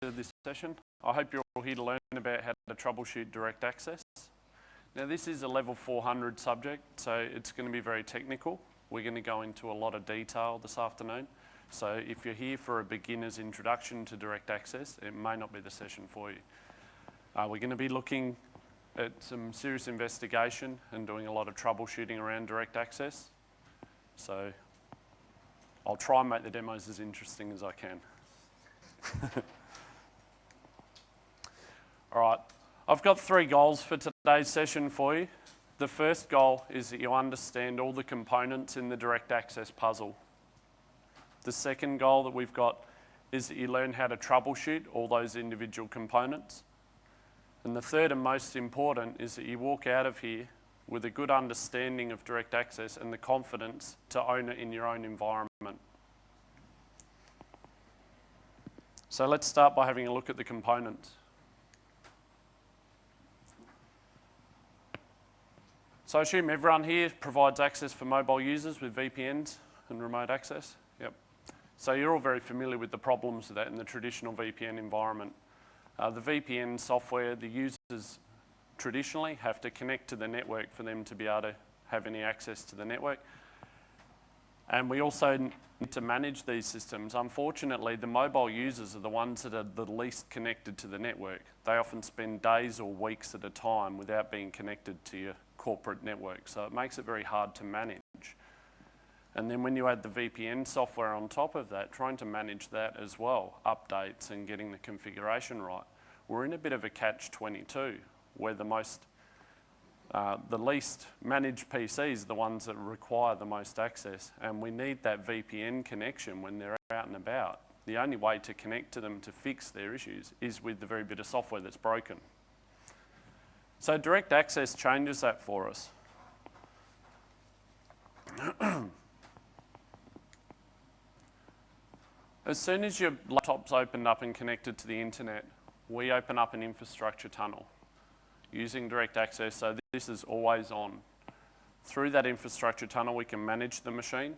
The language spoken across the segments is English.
this session. I hope you're all here to learn about how to troubleshoot DirectAccess. Now this is a level 400 subject, so it's going to be very technical. We're going to go into a lot of detail this afternoon. So if you're here for a beginner's introduction to DirectAccess, it may not be the session for you. We're going to be looking at some serious investigation and doing a lot of troubleshooting around DirectAccess. So I'll try and make the demos as interesting as I can. All right, I've got 3 goals for today's session for you. The first goal is that you understand all the components in the DirectAccess puzzle. The second goal that we've got is that you learn how to troubleshoot all those individual components. And the third and most important is that you walk out of here with a good understanding of DirectAccess and the confidence to own it in your own environment. So let's start by having a look at the components. So I assume everyone here provides access for mobile users with VPNs and remote access? Yep. So you're all very familiar with the problems of that in the traditional VPN environment. The VPN software, the users traditionally have to connect to the network for them to be able to have any access to the network. And we also need to manage these systems. Unfortunately, the mobile users are the ones that are the least connected to the network. They often spend days or weeks at a time without being connected to your corporate network, so it makes it very hard to manage. And then when you add the VPN software on top of that, trying to manage that as well, updates and getting the configuration right, we're in a bit of a catch-22 where the least managed PCs are the ones that require the most access, and we need that VPN connection when they're out and about. The only way to connect to them to fix their issues is with the very bit of software that's broken. So DirectAccess changes that for us. As soon as your laptop's opened up and connected to the internet, we open up an infrastructure tunnel using DirectAccess, so this is always on. Through that infrastructure tunnel, we can manage the machine,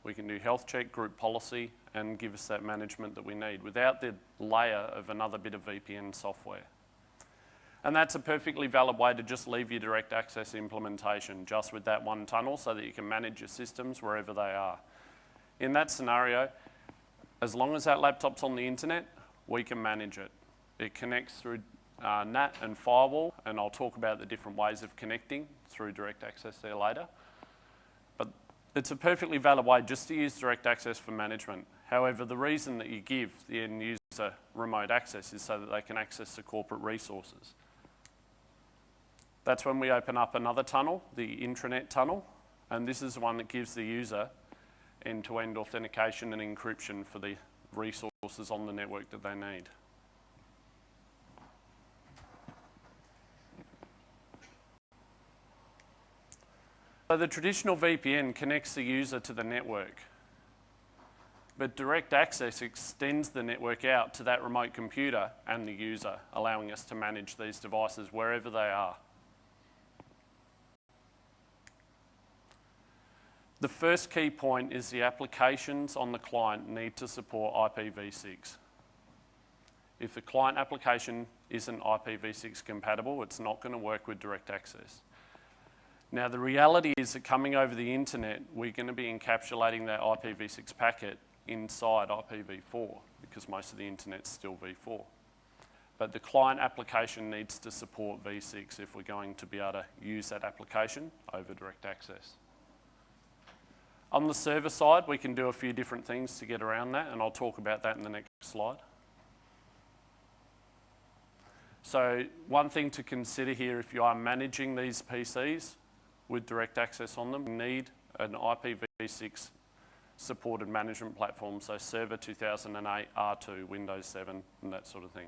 we can do health check, group policy, and give us that management that we need without the layer of another bit of VPN software. And that's a perfectly valid way to just leave your DirectAccess implementation just with that one tunnel so that you can manage your systems wherever they are. In that scenario, as long as that laptop's on the internet, we can manage it. It connects through NAT and firewall, and I'll talk about the different ways of connecting through DirectAccess there later. But it's a perfectly valid way just to use DirectAccess for management. However, the reason that you give the end user remote access is so that they can access the corporate resources. That's when we open up another tunnel, the intranet tunnel, and this is the one that gives the user end-to-end authentication and encryption for the resources on the network that they need. So the traditional VPN connects the user to the network, but DirectAccess extends the network out to that remote computer and the user, allowing us to manage these devices wherever they are. The first key point is the applications on the client need to support IPv6. If the client application isn't IPv6 compatible, it's not going to work with DirectAccess. Now, the reality is that coming over the internet, we're going to be encapsulating that IPv6 packet inside IPv4 because most of the internet's still v4. But the client application needs to support v6 if we're going to be able to use that application over DirectAccess. On the server side, we can do a few different things to get around that, and I'll talk about that in the next slide. So one thing to consider here, if you are managing these PCs with DirectAccess on them, you need an IPv6 supported management platform, so Server 2008, R2, Windows 7, and that sort of thing.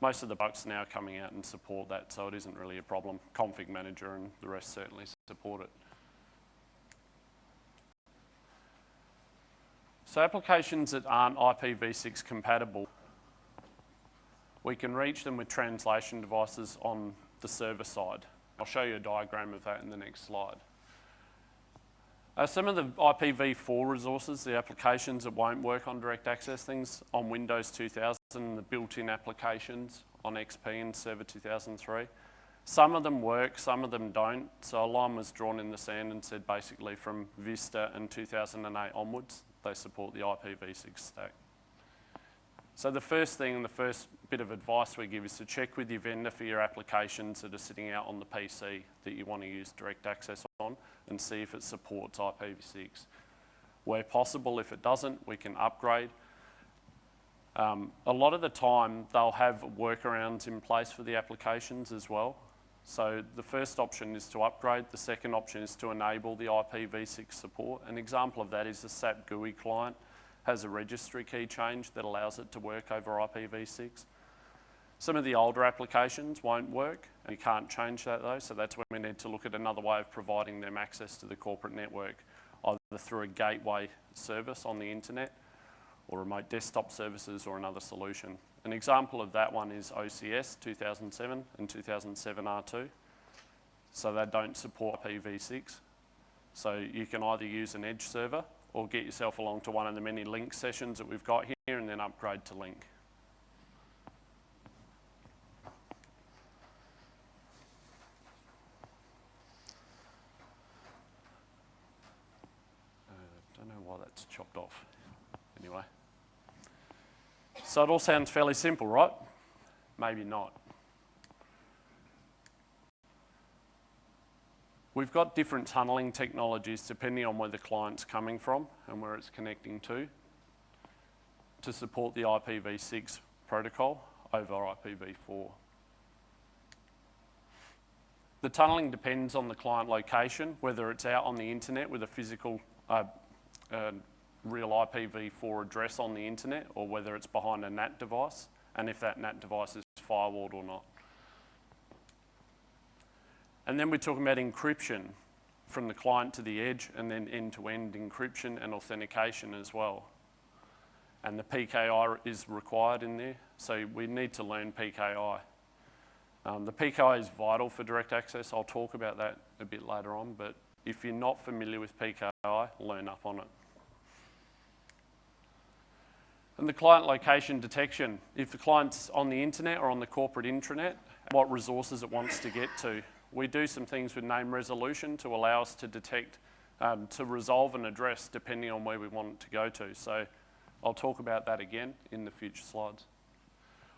Most of the products now are coming out and support that, so it isn't really a problem. Config Manager and the rest certainly support it. So applications that aren't IPv6 compatible, we can reach them with translation devices on the server side. I'll show you a diagram of that in the next slide. Some of the IPv4 resources, the applications that won't work on DirectAccess, things on Windows 2000 the built-in applications on XP and Server 2003. Some of them work, some of them don't. So a line was drawn in the sand and said basically from Vista and 2008 onwards, they support the IPv6 stack. So the first thing and the first bit of advice we give is to check with your vendor for your applications that are sitting out on the PC that you want to use DirectAccess on and see if it supports IPv6. Where possible, if it doesn't, we can upgrade. A lot of the time, they'll have workarounds in place for the applications as well. So the first option is to upgrade. The second option is to enable the IPv6 support. An example of that is the SAP GUI client has a registry key change that allows it to work over IPv6. Some of the older applications won't work, and you can't change that though, so that's when we need to look at another way of providing them access to the corporate network, either through a gateway service on the internet, or remote desktop services, or another solution. An example of that one is OCS 2007 and 2007 R2. So they don't support IPv6. So you can either use an edge server or get yourself along to one of the many link sessions that we've got here and then upgrade to link. Don't know why that's chopped off. Anyway. So it all sounds fairly simple, right? Maybe not. We've got different tunneling technologies depending on where the client's coming from and where it's connecting to support the IPv6 protocol over IPv4. The tunneling depends on the client location, whether it's out on the internet with a physical real IPv4 address on the internet, or whether it's behind a NAT device, and if that NAT device is firewalled or not. And then we're talking about encryption from the client to the edge, and then end-to-end encryption and authentication as well. And the PKI is required in there, so we need to learn PKI. The PKI is vital for DirectAccess. I'll talk about that a bit later on, but if you're not familiar with PKI, learn up on it. And the client location detection. If the client's on the internet or on the corporate intranet, what resources it wants to get to. We do some things with name resolution to allow us to detect, to resolve an address depending on where we want it to go to. So I'll talk about that again in the future slides.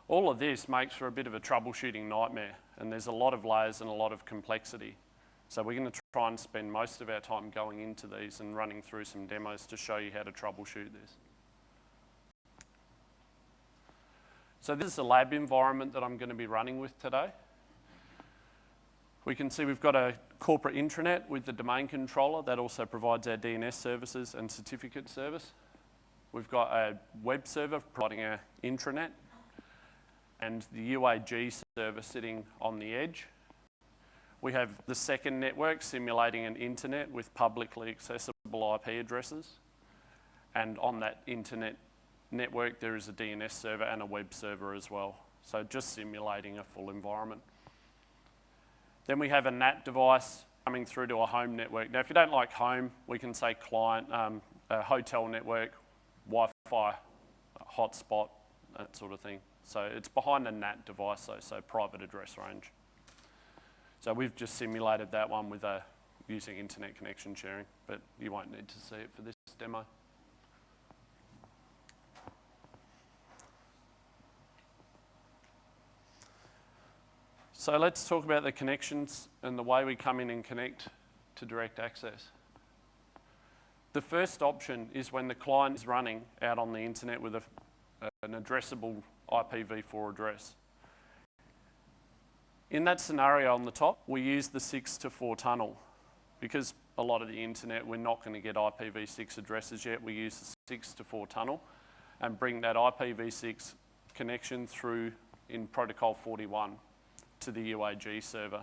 All of this makes for a bit of a troubleshooting nightmare, and there's a lot of layers and a lot of complexity. So we're going to try and spend most of our time going into these and running through some demos to show you how to troubleshoot this. So this is a lab environment that I'm going to be running with today. We can see we've got a corporate intranet with the domain controller that also provides our DNS services and certificate service. We've got a web server providing our intranet and the UAG server sitting on the edge. We have the second network simulating an internet with publicly accessible IP addresses. And on that internet network, there is a DNS server and a web server as well. So just simulating a full environment. Then we have a NAT device coming through to a home network. Now, if you don't like home, we can say client, a hotel network, Wi-Fi, hotspot, that sort of thing. So it's behind a NAT device, though, so private address range. So we've just simulated that one with using internet connection sharing, but you won't need to see it for this demo. So let's talk about the connections and the way we come in and connect to DirectAccess. The first option is when the client is running out on the internet with an addressable IPv4 address. In that scenario on the top, we use the 6 to 4 tunnel. Because a lot of the internet, we're not going to get IPv6 addresses yet, we use the 6 to 4 tunnel and bring that IPv6 connection through in protocol 41. To the UAG server.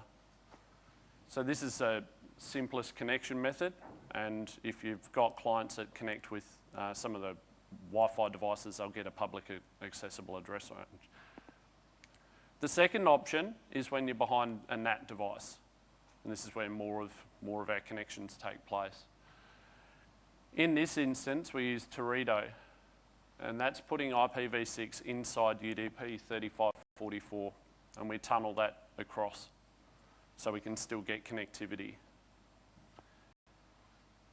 So this is a simplest connection method, and if you've got clients that connect with some of the Wi-Fi devices, they'll get a public accessible address range. The second option is when you're behind a NAT device, and this is where more of our connections take place. In this instance, we use Teredo. and that's putting IPv6 inside UDP 3544, and we tunnel that across so we can still get connectivity.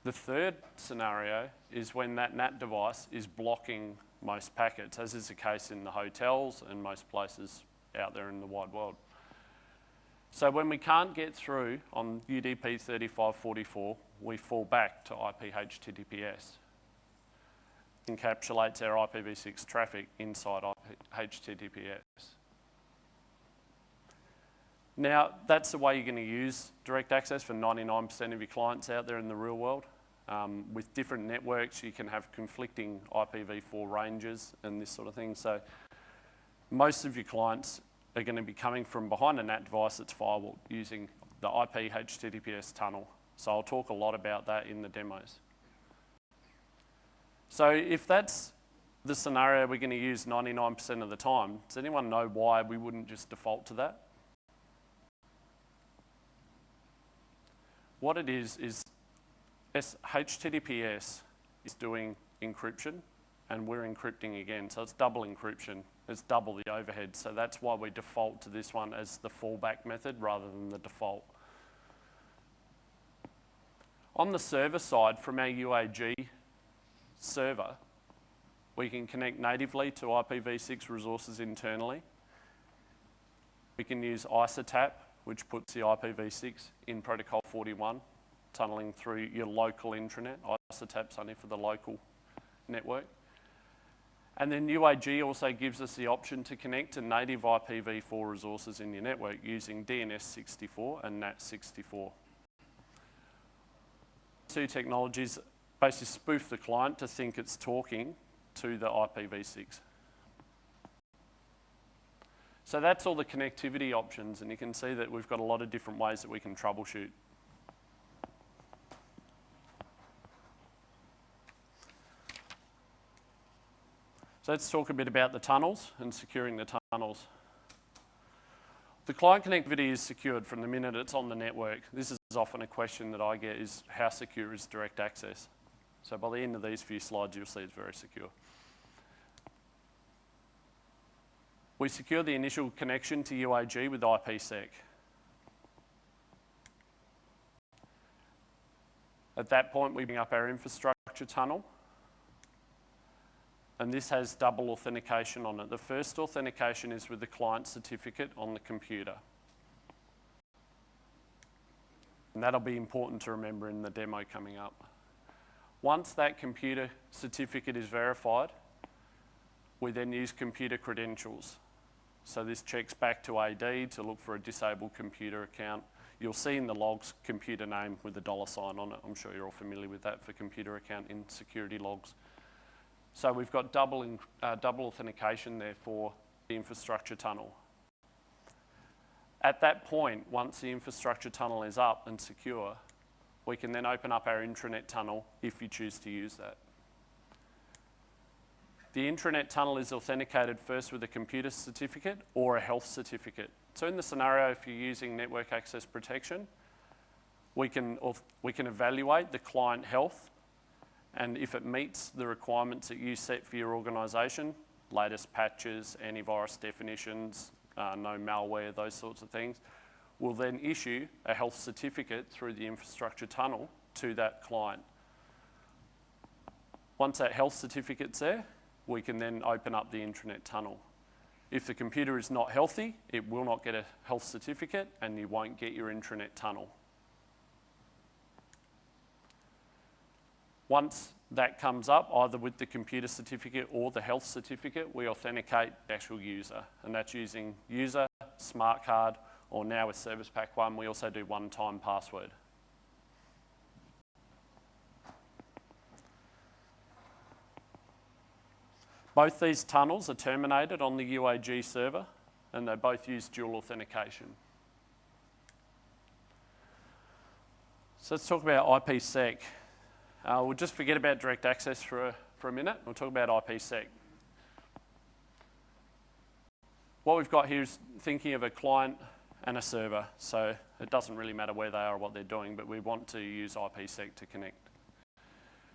The third scenario is when that NAT device is blocking most packets, as is the case in the hotels and most places out there in the wide world. So when we can't get through on UDP 3544, we fall back to IP HTTPS. Encapsulates our IPv6 traffic inside HTTPS. Now, that's the way you're going to use DirectAccess for 99% of your clients out there in the real world. With different networks, you can have conflicting IPv4 ranges and this sort of thing. So most of your clients are going to be coming from behind a NAT device that's firewalled using the IP HTTPS tunnel. So I'll talk a lot about that in the demos. So if that's the scenario we're going to use 99% of the time, does anyone know why we wouldn't just default to that? What it is HTTPS is doing encryption, and we're encrypting again. So it's double encryption. It's double the overhead. So that's why we default to this one as the fallback method rather than the default. On the server side, from our UAG server, we can connect natively to IPv6 resources internally. We can use ISOTAP, which puts the IPv6 in protocol 41, tunneling through your local intranet. ISOTAP's only for the local network. And then UAG also gives us the option to connect to native IPv4 resources in your network using DNS64 and NAT64. Two technologies basically spoof the client to think it's talking to the IPv6. So that's all the connectivity options, and you can see that we've got a lot of different ways that we can troubleshoot. So let's talk a bit about the tunnels and securing the tunnels. The client connectivity is secured from the minute it's on the network. This is often a question that I get is, how secure is DirectAccess? So by the end of these few slides, you'll see it's very secure. We secure the initial connection to UAG with IPsec. At that point, we bring up our infrastructure tunnel, and this has double authentication on it. The first authentication is with the client certificate on the computer. And that'll be important to remember in the demo coming up. Once that computer certificate is verified, we then use computer credentials. So this checks back to AD to look for a disabled computer account. You'll see in the logs computer name with the $sign on it. I'm sure you're all familiar with that for computer account in security logs. So we've got double authentication there for the infrastructure tunnel. At that point, once the infrastructure tunnel is up and secure, we can then open up our intranet tunnel if you choose to use that. The intranet tunnel is authenticated first with a computer certificate or a health certificate. So in the scenario, if you're using network access protection, we can evaluate the client health, and if it meets the requirements that you set for your organisation, latest patches, antivirus definitions, no malware, those sorts of things, we'll then issue a health certificate through the infrastructure tunnel to that client. Once that health certificate's there, we can then open up the intranet tunnel. If the computer is not healthy, it will not get a health certificate and you won't get your intranet tunnel. Once that comes up, either with the computer certificate or the health certificate, we authenticate the actual user, and that's using user, smart card, or now with Service Pack 1, we also do one-time password. Both these tunnels are terminated on the UAG server, and they both use dual authentication. So let's talk about IPsec. We'll just forget about DirectAccess for a minute. We'll talk about IPsec. What we've got here is thinking of a client and a server. So it doesn't really matter where they are or what they're doing, but we want to use IPsec to connect.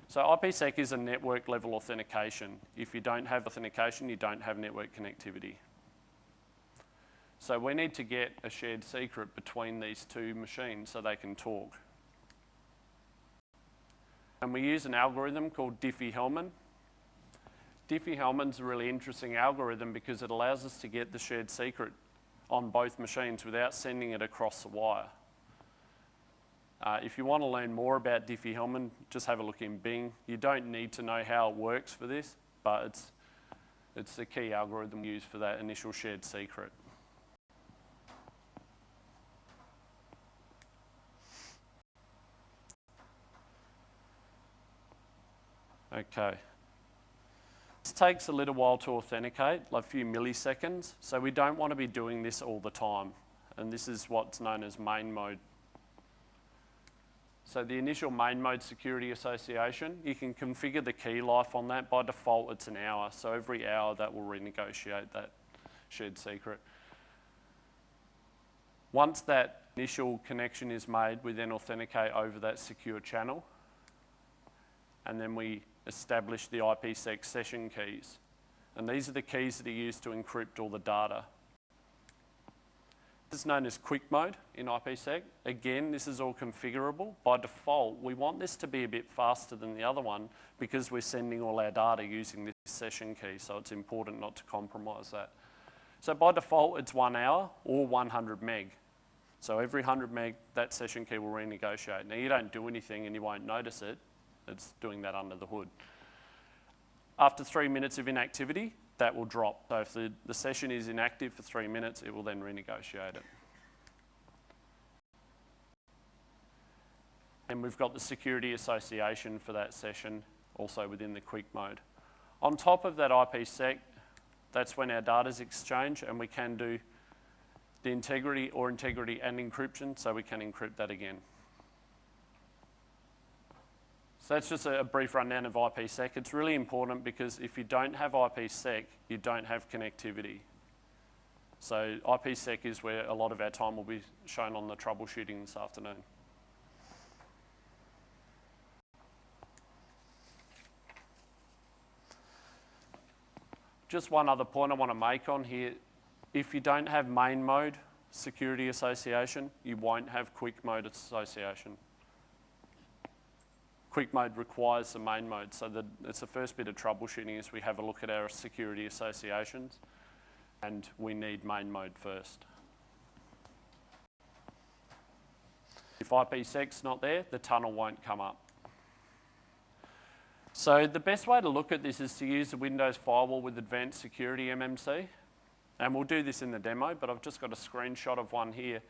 So IPsec is a network level authentication. If you don't have authentication, you don't have network connectivity. So we need to get a shared secret between these two machines so they can talk. And we use an algorithm called Diffie-Hellman. Diffie-Hellman's a really interesting algorithm because it allows us to get the shared secret on both machines without sending it across the wire. If you want to learn more about Diffie-Hellman, just have a look in Bing. You don't need to know how it works for this, but it's the key algorithm used for that initial shared secret. Okay. This takes a little while to authenticate, like a few milliseconds, so we don't want to be doing this all the time. And this is what's known as main mode. So the initial main mode security association, you can configure the key life on that. By default, it's an hour. So every hour that will renegotiate that shared secret. Once that initial connection is made, we then authenticate over that secure channel. And then we establish the IPsec session keys. And these are the keys that are used to encrypt all the data. This is known as quick mode in IPsec. Again, this is all configurable. By default, we want this to be a bit faster than the other one because we're sending all our data using this session key, so it's important not to compromise that. So by default, it's 1 hour or 100 meg. So every 100 meg, that session key will renegotiate. Now, you don't do anything and you won't notice it. It's doing that under the hood. After 3 minutes of inactivity, that will drop. So if the session is inactive for 3 minutes, it will then renegotiate it. And we've got the security association for that session also within the quick mode. On top of that IPsec, that's when our data is exchanged and we can do the integrity and encryption, so we can encrypt that again. So that's just a brief rundown of IPsec. It's really important because if you don't have IPsec, you don't have connectivity. So IPsec is where a lot of our time will be shown on the troubleshooting this afternoon. Just one other point I want to make on here. If you don't have main mode security association, you won't have quick mode association. Quick mode requires the main mode, so it's the first bit of troubleshooting is we have a look at our security associations and we need main mode first. If IPsec's not there, the tunnel won't come up. So the best way to look at this is to use the Windows firewall with advanced security MMC. And we'll do this in the demo, but I've just got a screenshot of one here.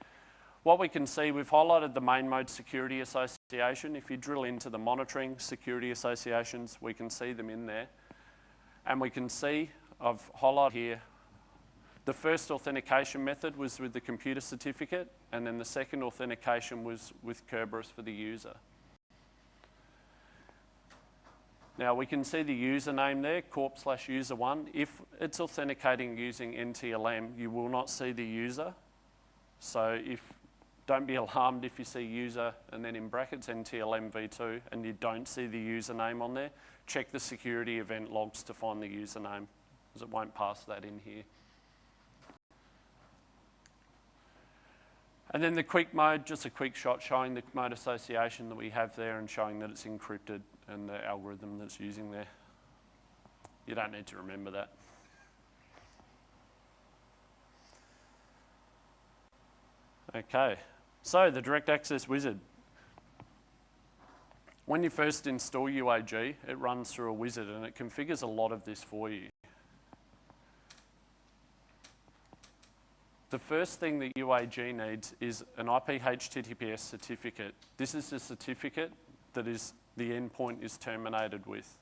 What we can see, we've highlighted the main mode security association. If you drill into the monitoring security associations, we can see them in there. And we can see, I've highlighted here, the first authentication method was with the computer certificate, and then the second authentication was with Kerberos for the user. Now we can see the username there, corp/user1. If it's authenticating using NTLM, you will not see the user. So don't be alarmed if you see user and then in brackets NTLM v2 and you don't see the username on there. Check the security event logs to find the username, because it won't pass that in here. And then the quick mode, just a quick shot showing the mode association that we have there and showing that it's encrypted and the algorithm that's using there. You don't need to remember that. Okay, so the DirectAccess wizard. When you first install UAG, it runs through a wizard and it configures a lot of this for you. The first thing that UAG needs is an IP HTTPS certificate. This is the certificate that the endpoint is terminated with.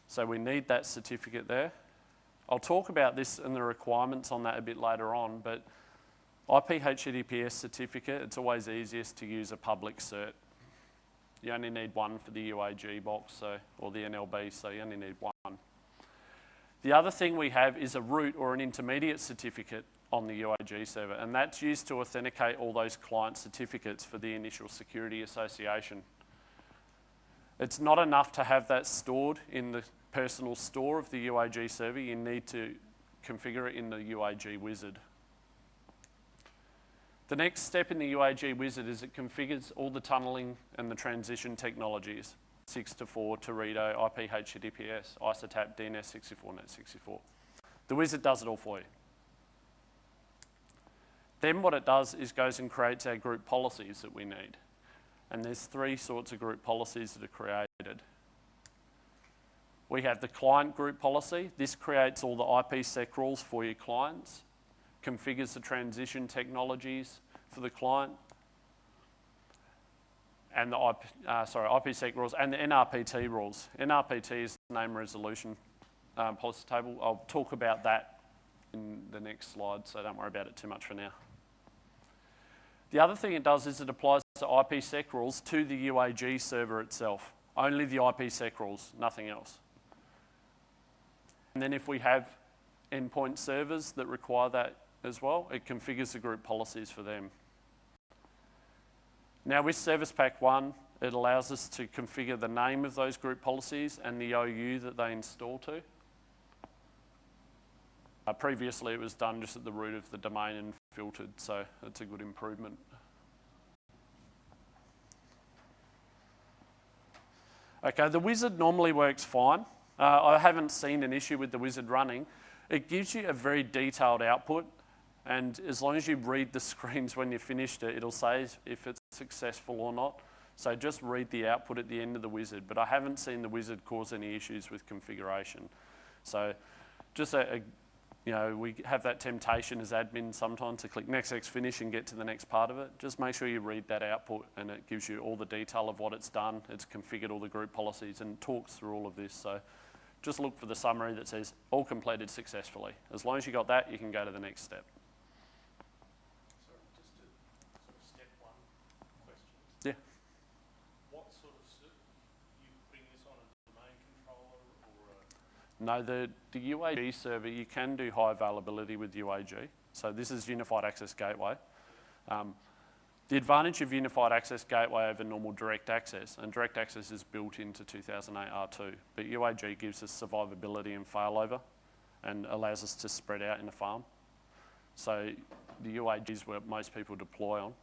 So we need that certificate there. I'll talk about this and the requirements on that a bit later on, but IP HTTPS certificate, it's always easiest to use a public cert. You only need one for the UAG box, or the NLB, so you only need one. The other thing we have is a root or an intermediate certificate on the UAG server, and that's used to authenticate all those client certificates for the initial security association. It's not enough to have that stored in the personal store of the UAG server. You need to configure it in the UAG wizard. The next step in the UAG wizard is it configures all the tunneling and the transition technologies, 6 to 4, Teredo, IP HTTPS, ISOTAP, DNS64, NET64. The wizard does it all for you. Then what it does is goes and creates our group policies that we need. And there's 3 sorts of group policies that are created. We have the client group policy. This creates all the IPsec rules for your clients, configures the transition technologies for the client, and the IPsec rules and the NRPT rules. NRPT is the name resolution policy table. I'll talk about that in the next slide, so don't worry about it too much for now. The other thing it does is it applies the IPsec rules to the UAG server itself. Only the IPsec rules, nothing else. And then if we have endpoint servers that require that as well, it configures the group policies for them. Now with Service Pack 1, it allows us to configure the name of those group policies and the OU that they install to. Previously it was done just at the root of the domain and filtered, so it's a good improvement. Okay, the wizard normally works fine. I haven't seen an issue with the wizard running. It gives you a very detailed output, and as long as you read the screens when you've finished it, it'll say if it's successful or not. So just read the output at the end of the wizard, but I haven't seen the wizard cause any issues with configuration. So just we have that temptation as admins sometimes to click next finish and get to the next part of it. Just make sure you read that output and it gives you all the detail of what it's done. It's configured all the group policies and talks through all of this. So just look for the summary that says all completed successfully. As long as you got that, you can go to the next step. Sorry, just a sort of step 1 question. Yeah. What sort of, you putting this on a domain controller or a... No, the UAG server, you can do high availability with UAG. So this is Unified Access Gateway. The advantage of Unified Access Gateway over normal DirectAccess, and DirectAccess is built into 2008 R2, but UAG gives us survivability and failover and allows us to spread out in a farm. So the UAG is where most people deploy on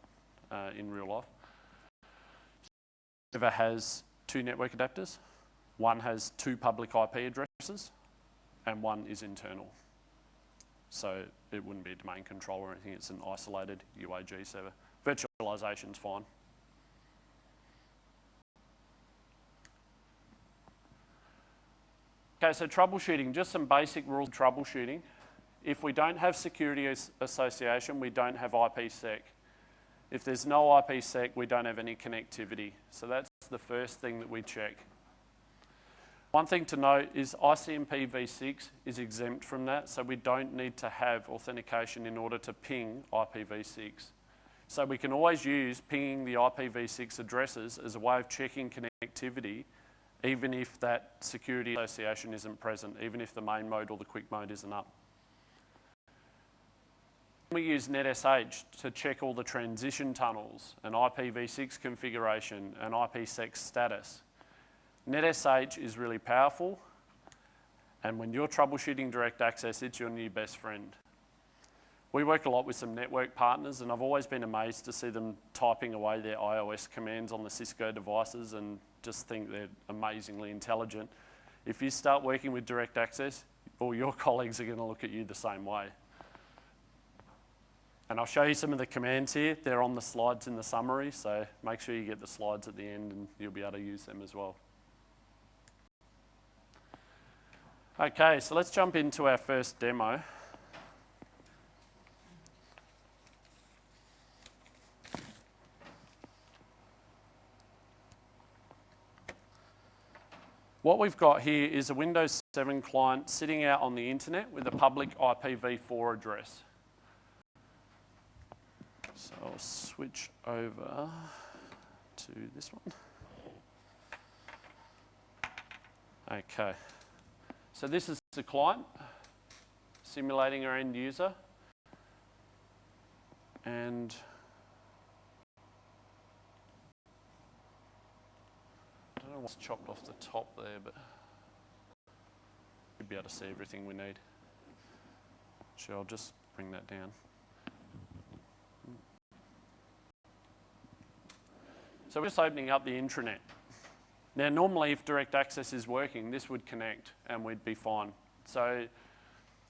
in real life. Server has 2 network adapters. One has 2 public IP addresses, and 1 is internal. So it wouldn't be a domain controller or anything, it's an isolated UAG server. Virtualization's fine. Okay, so troubleshooting, just some basic rules of troubleshooting. If we don't have security association, we don't have IPsec. If there's no IPsec, we don't have any connectivity. So that's the first thing that we check. One thing to note is ICMP v6 is exempt from that, so we don't need to have authentication in order to ping IPv6. So we can always use pinging the IPv6 addresses as a way of checking connectivity, even if that security association isn't present, even if the main mode or the quick mode isn't up. We use NetSH to check all the transition tunnels and IPv6 configuration and IPsec status. NetSH is really powerful, and when you're troubleshooting DirectAccess, it's your new best friend. We work a lot with some network partners, and I've always been amazed to see them typing away their iOS commands on the Cisco devices and just think they're amazingly intelligent. If you start working with DirectAccess, all your colleagues are going to look at you the same way. And I'll show you some of the commands here. They're on the slides in the summary, so make sure you get the slides at the end and you'll be able to use them as well. Okay, so let's jump into our first demo. What we've got here is a Windows 7 client sitting out on the internet with a public IPv4 address. So I'll switch over to this one. Okay. So this is the client simulating our end user. And I don't know know what's chopped off the top there, but you'll be able to see everything we need. Sure, I'll just bring that down. So we're just opening up the intranet. Now, normally if DirectAccess is working, this would connect and we'd be fine. So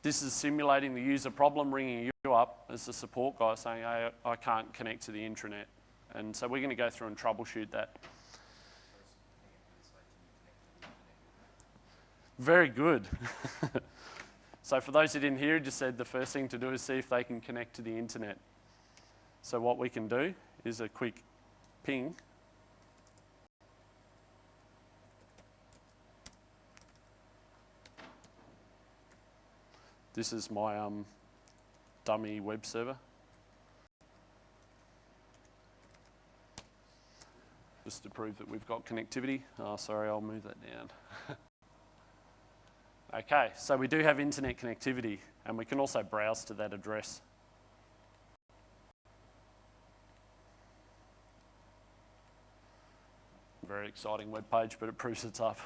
this is simulating the user problem, ringing you up as the support guy saying, hey, I can't connect to the intranet. And so we're going to go through and troubleshoot that. Very good. So for those who didn't hear, it just said the first thing to do is see if they can connect to the internet. So what we can do is a quick ping. This is my dummy web server. Just to prove that we've got connectivity. Oh, sorry, I'll move that down. Okay, so we do have internet connectivity, and we can also browse to that address. Very exciting web page, but it proves it's up.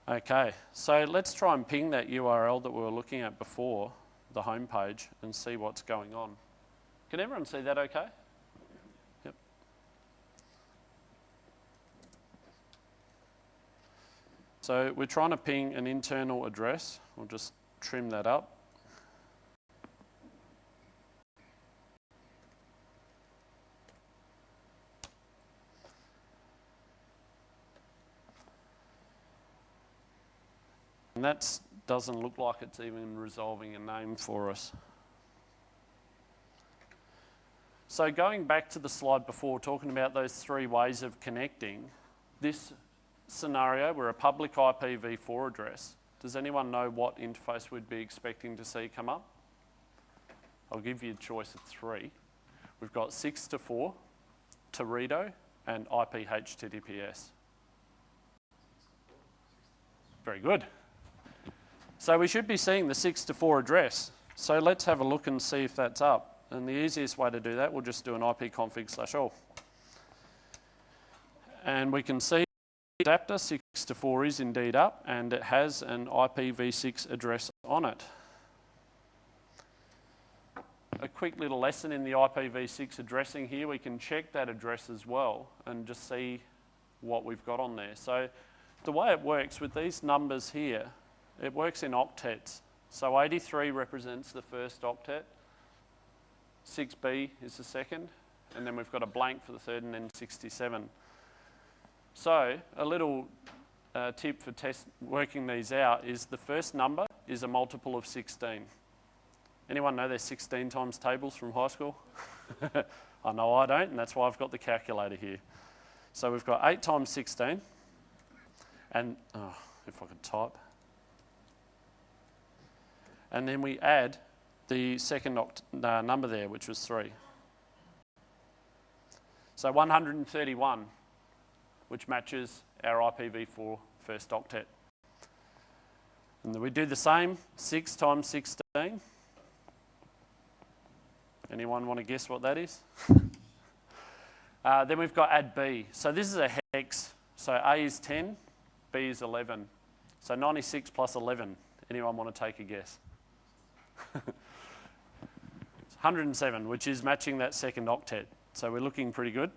Okay, so let's try and ping that URL that we were looking at before, the home page, and see what's going on. Can everyone see that okay? Yep. So we're trying to ping an internal address. We'll just trim that up. And that doesn't look like it's even resolving a name for us. So going back to the slide before, talking about those three ways of connecting, this scenario, we're a public IPv4 address. Does anyone know what interface we'd be expecting to see come up? I'll give you a choice of three. We've got 6-4, Teredo, and IP HTTPS. Very good. So we should be seeing the 6-4 address. So let's have a look and see if that's up. And the easiest way to do that, we'll just do an ipconfig/all. And we can see the adapter 6-4 is indeed up, and it has an IPv6 address on it. A quick little lesson in the IPv6 addressing here, we can check that address as well and just see what we've got on there. So the way it works with these numbers here, it works in octets. So 83 represents the first octet, 6B is the second, and then we've got a blank for the third, and then 67. So a little tip for working these out is the first number is a multiple of 16. Anyone know there's 16 times tables from high school? I know I don't, and that's why I've got the calculator here. So we've got 8 times 16, and if I could type. And then we add the second number there, which was 3. So 131, which matches our IPv4 first octet. And then we do the same, 6 times 16. Anyone want to guess what that is? Then we've got add B. So this is a hex. So A is 10, B is 11. So 96 plus 11. Anyone want to take a guess? 107, which is matching that second octet. So we're looking pretty good.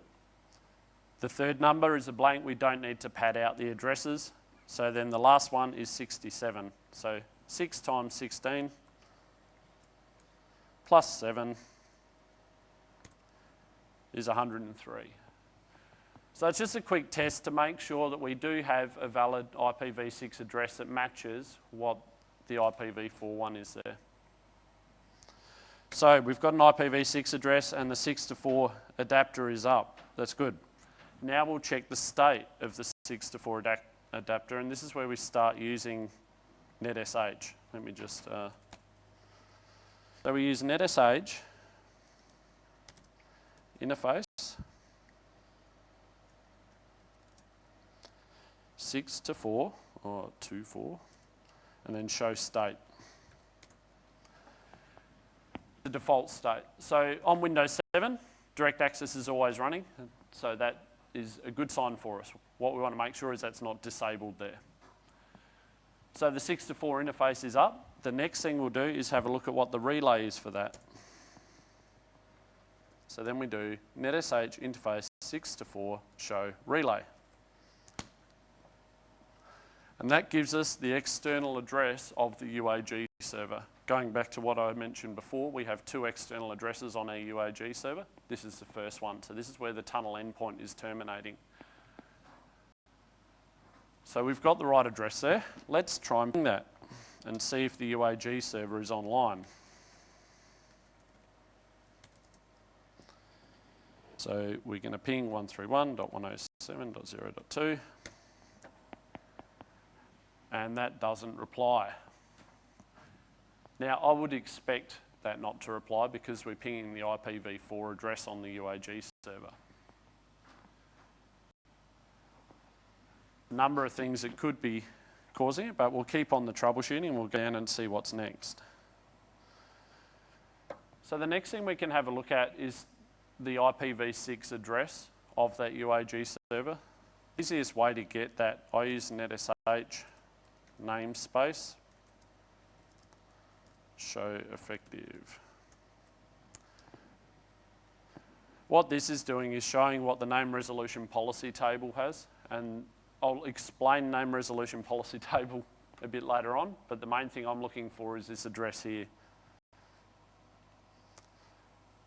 The third number is a blank. We don't need to pad out the addresses. So then the last one is 67. So 6 times 16 plus 7 is 103. So it's just a quick test to make sure that we do have a valid IPv6 address that matches what the IPv4 one is there. So we've got an IPv6 address and the 6-4 adapter is up. That's good. Now we'll check the state of the 6-4 adapter, and this is where we start using NetSH. Let me just... So we use NetSH interface 6-4 or 2-4, and then show state. The default state. So on Windows 7, DirectAccess is always running. So that is a good sign for us. What we want to make sure is that's not disabled there. So the 6 to 4 interface is up. The next thing we'll do is have a look at what the relay is for that. So then we do netsh interface 6 to 4 show relay. And that gives us the external address of the UAG server. Going back to what I mentioned before, we have 2 external addresses on our UAG server. This is the first one. So this is where the tunnel endpoint is terminating. So we've got the right address there. Let's try and ping that and see if the UAG server is online. So we're going to ping 131.107.0.2, and that doesn't reply. Now, I would expect that not to reply because we're pinging the IPv4 address on the UAG server. A number of things that could be causing it, but we'll keep on the troubleshooting and we'll go down and see what's next. So the next thing we can have a look at is the IPv6 address of that UAG server. The easiest way to get that, I use netsh namespace show effective. What this is doing is showing what the name resolution policy table has, and I'll explain name resolution policy table a bit later on, but the main thing I'm looking for is this address here.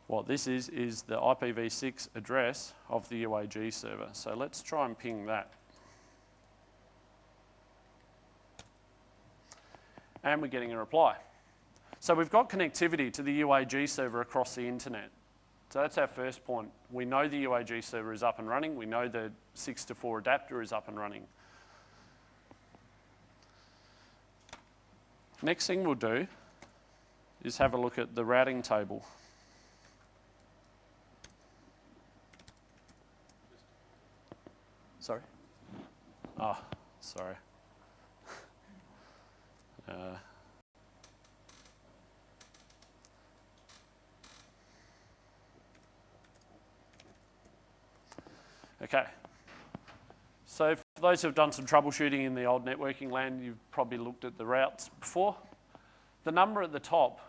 What this is the IPv6 address of the UAG server. So let's try and ping that. And we're getting a reply. So we've got connectivity to the UAG server across the internet. So that's our first point. We know the UAG server is up and running. We know the 6 to 4 adapter is up and running. Next thing we'll do is have a look at the routing table. Sorry? Oh, sorry. Okay. So for those who have done some troubleshooting in the old networking land, you've probably looked at the routes before. The number at the top,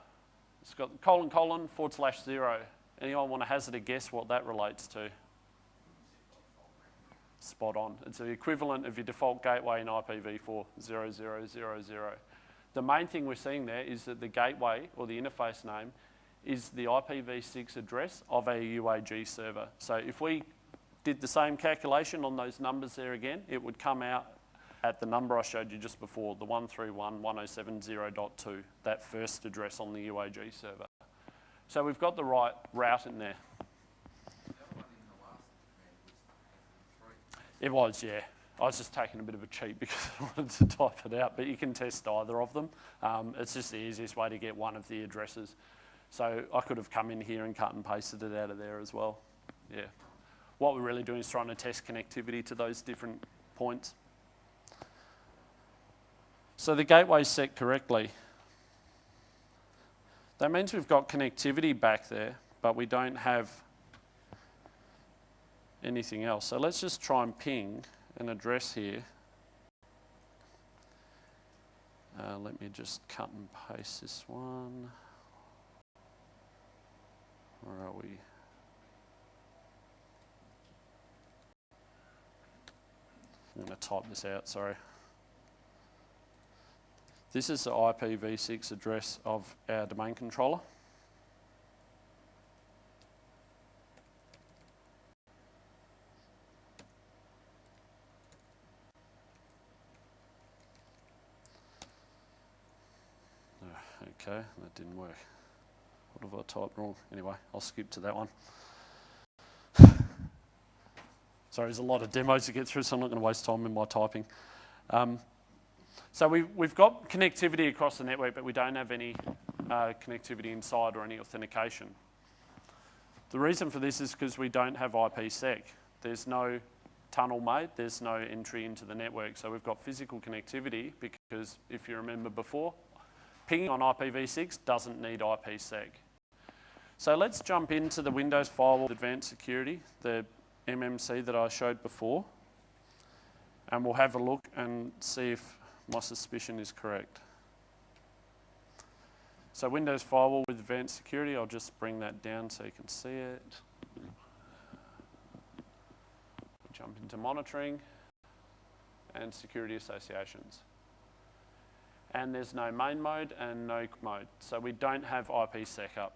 it's got ::/0. Anyone want to hazard a guess what that relates to? Spot on. It's the equivalent of your default gateway in IPv4, 0000. The main thing we're seeing there is that the gateway, or the interface name, is the IPv6 address of our UAG server. So if we did the same calculation on those numbers there again, it would come out at the number I showed you just before, the 131.107.0.2, that first address on the UAG server. So we've got the right route in there. It was, yeah. I was just taking a bit of a cheat because I wanted to type it out, but you can test either of them. It's just the easiest way to get one of the addresses. So I could have come in here and cut and pasted it out of there as well. Yeah. What we're really doing is trying to test connectivity to those different points. So the gateway's set correctly. That means we've got connectivity back there, but we don't have anything else. So let's just try and ping an address here. Let me just cut and paste this one. Where are we? I'm going to type this out, sorry. This is the IPv6 address of our domain controller. Okay, that didn't work. What have I typed wrong? Anyway, I'll skip to that one. Sorry, there's a lot of demos to get through, so I'm not going to waste time in my typing. So we've got connectivity across the network, but we don't have any connectivity inside or any authentication. The reason for this is because we don't have IPsec. There's no tunnel made, there's no entry into the network. So we've got physical connectivity because, if you remember before, pinging on IPv6 doesn't need IPsec. So let's jump into the Windows Firewall Advanced Security, the MMC that I showed before, and we'll have a look and see if my suspicion is correct. So Windows Firewall with Advanced Security, I'll just bring that down so you can see it. Jump into monitoring and security associations. And there's no main mode and no mode, so we don't have IPsec up.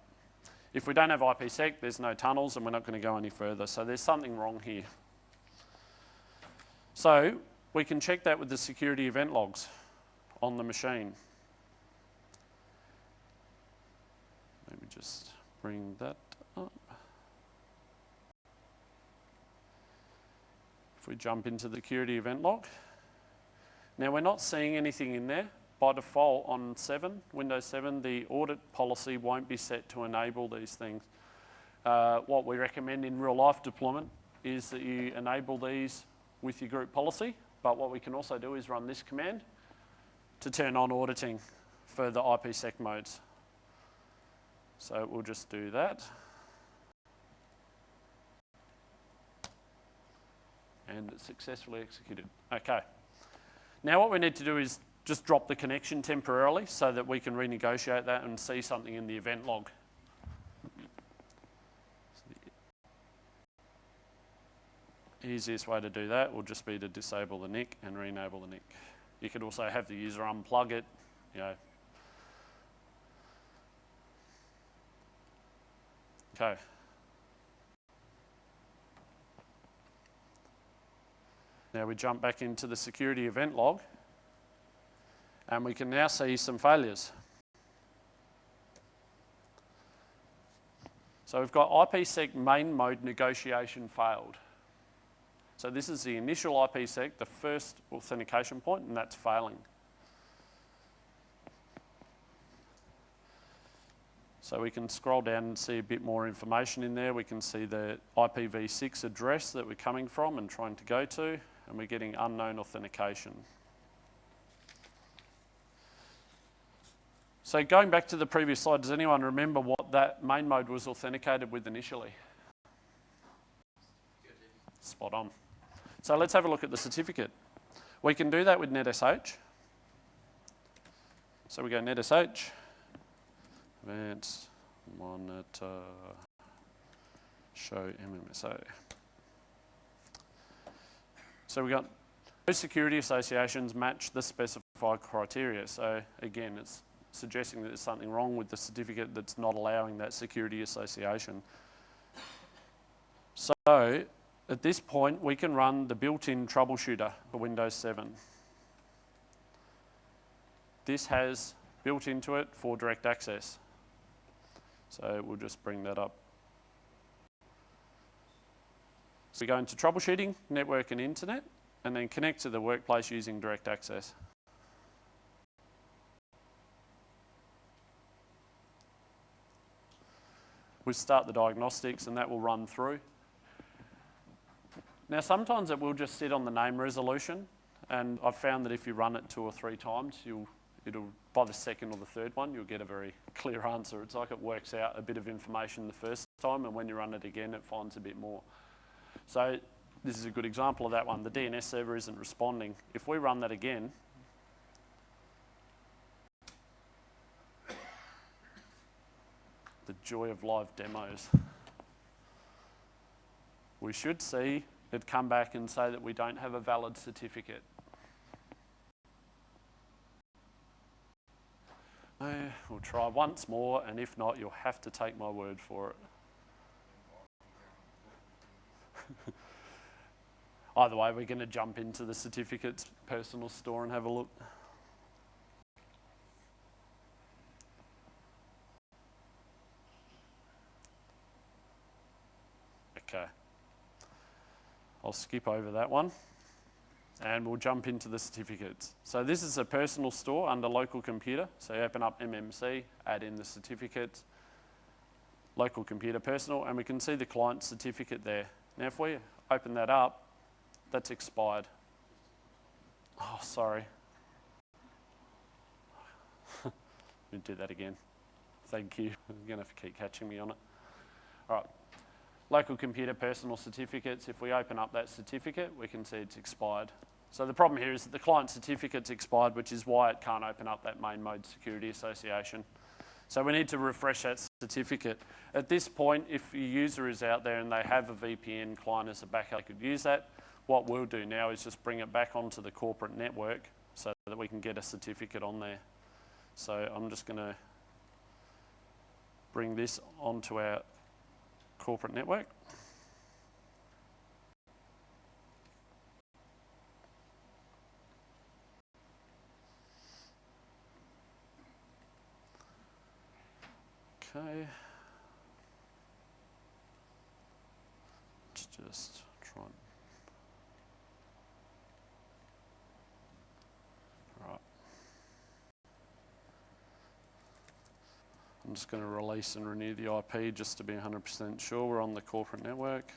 If we don't have IPsec, there's no tunnels and we're not going to go any further, so there's something wrong here. So we can check that with the security event logs on the machine. Let me just bring that up. If we jump into the security event log, now we're not seeing anything in there. By default on 7, Windows 7, the audit policy won't be set to enable these things. What we recommend in real life deployment is that you enable these with your group policy, but what we can also do is run this command to turn on auditing for the IPsec modes. So we'll just do that. And it's successfully executed. Okay. Now what we need to do is just drop the connection temporarily so that we can renegotiate that and see something in the event log. The easiest way to do that will just be to disable the NIC and re-enable the NIC. You could also have the user unplug it, you know. Okay. Now we jump back into the security event log and we can now see some failures. So we've got IPsec main mode negotiation failed. So this is the initial IPsec, the first authentication point, and that's failing. So we can scroll down and see a bit more information in there. We can see the IPv6 address that we're coming from and trying to go to, and we're getting unknown authentication. So going back to the previous slide, does anyone remember what that main mode was authenticated with initially? Spot on. So let's have a look at the certificate. We can do that with NetSH. So we go NetSH. Advanced monitor show MMSA. So we got those security associations match the specified criteria. So again, it's suggesting that there's something wrong with the certificate that's not allowing that security association. So at this point, we can run the built-in troubleshooter for Windows 7. This has built into it for DirectAccess. So we'll just bring that up. So we go into troubleshooting, network and internet, and then connect to the workplace using DirectAccess. We start the diagnostics and that will run through. Now sometimes it will just sit on the name resolution, and I've found that if you run it 2 or 3 times, it'll by the second or the third one, you'll get a very clear answer. It's like it works out a bit of information the first time, and when you run it again, it finds a bit more. So this is a good example of that one. The DNS server isn't responding. If we run that again, the joy of live demos, we should see it come back and say that we don't have a valid certificate. We'll try once more, and if not, you'll have to take my word for it. Either way, we're going to jump into the certificates personal store and have a look. Okay. I'll skip over that one. And we'll jump into the certificates. So this is a personal store under local computer. So you open up MMC, add in the certificates, local computer personal, and we can see the client certificate there. Now if we open that up, that's expired. Oh, sorry. Let me do that again. Thank you. You're going to have to keep catching me on it. All right. local computer personal certificates. If we open up that certificate, we can see it's expired. So the problem here is that the client certificate's expired, which is why it can't open up that main mode security association. So we need to refresh that certificate. At this point, if your user is out there and they have a VPN client as a backup, they could use that. What we'll do now is just bring it back onto the corporate network so that we can get a certificate on there. So I'm just going to bring this onto our corporate network. Okay. Let's just try and... All right. I'm just going to release and renew the IP just to be 100% sure we're on the corporate network.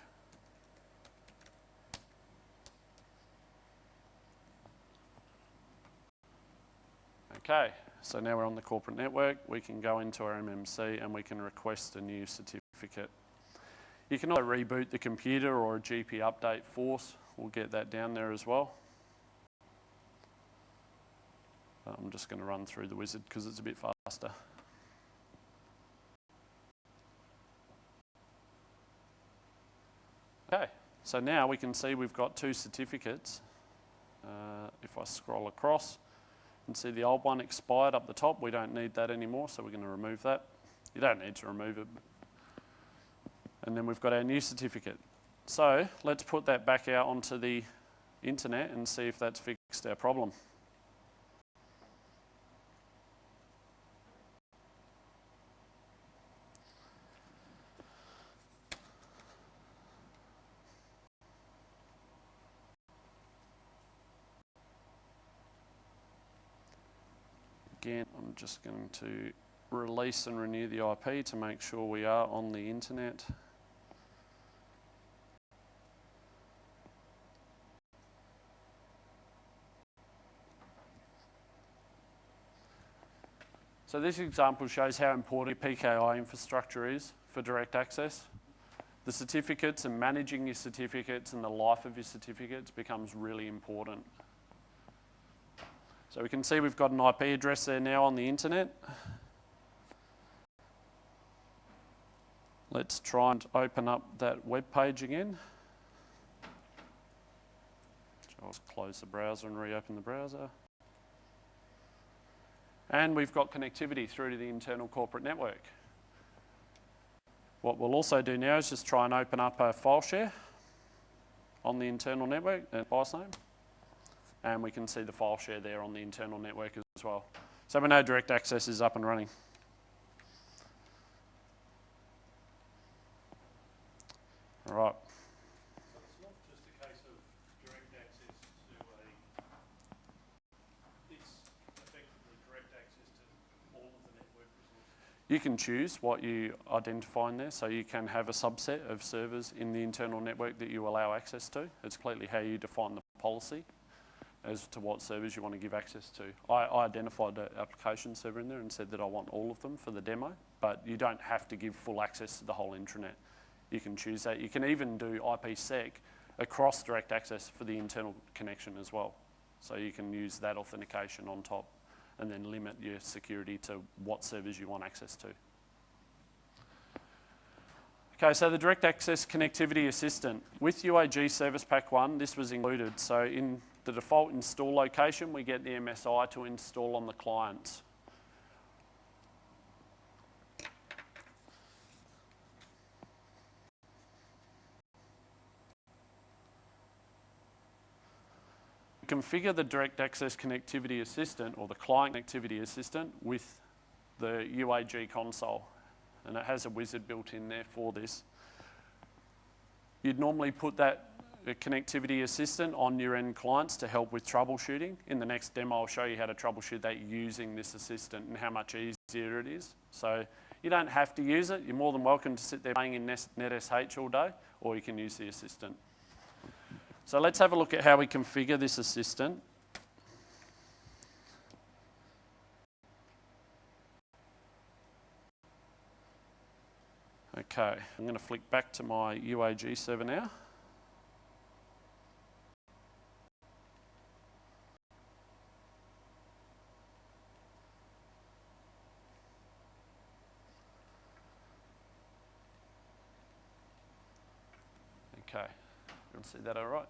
Okay. So now we're on the corporate network, we can go into our MMC and we can request a new certificate. You can also reboot the computer or a GP update force. We'll get that down there as well. I'm just going to run through the wizard because it's a bit faster. Okay, so now we can see we've got two certificates. If I scroll across, you can see the old one expired up the top. We don't need that anymore, so we're going to remove that. You don't need to remove it. And then we've got our new certificate. So let's put that back out onto the internet and see if that's fixed our problem. Again, I'm just going to release and renew the IP to make sure we are on the internet. So this example shows how important PKI infrastructure is for direct access. The certificates and managing your certificates and the life of your certificates becomes really important. So we can see we've got an IP address there now on the internet. Let's try and open up that web page again. I'll just close the browser and reopen the browser. And we've got connectivity through to the internal corporate network. What we'll also do now is just try and open up a file share on the internal network, device name. And we can see the file share there on the internal network as well. So we know direct access is up and running. All right. So it's not just a case of direct access to a... It's effectively direct access to all of the network resources. You can choose what you identify in there, so you can have a subset of servers in the internal network that you allow access to. It's completely how you define the policy as to what servers you want to give access to. I identified the application server in there and said that I want all of them for the demo, but you don't have to give full access to the whole intranet. You can choose that. You can even do IPsec across direct access for the internal connection as well. So you can use that authentication on top and then limit your security to what servers you want access to. Okay, so the Direct Access Connectivity Assistant. With UAG Service Pack 1, this was included. So in the default install location, we get the MSI to install on the clients. Configure the Direct Access Connectivity Assistant or the Client Connectivity Assistant with the UAG console. And it has a wizard built in there for this. You'd normally put that connectivity assistant on your end clients to help with troubleshooting. In the next demo, I'll show you how to troubleshoot that using this assistant and how much easier it is. So you don't have to use it. You're more than welcome to sit there playing in NetSH all day, or you can use the assistant. So let's have a look at how we configure this assistant. Okay, I'm going to flick back to my UAG server now. Okay, you can see that all right.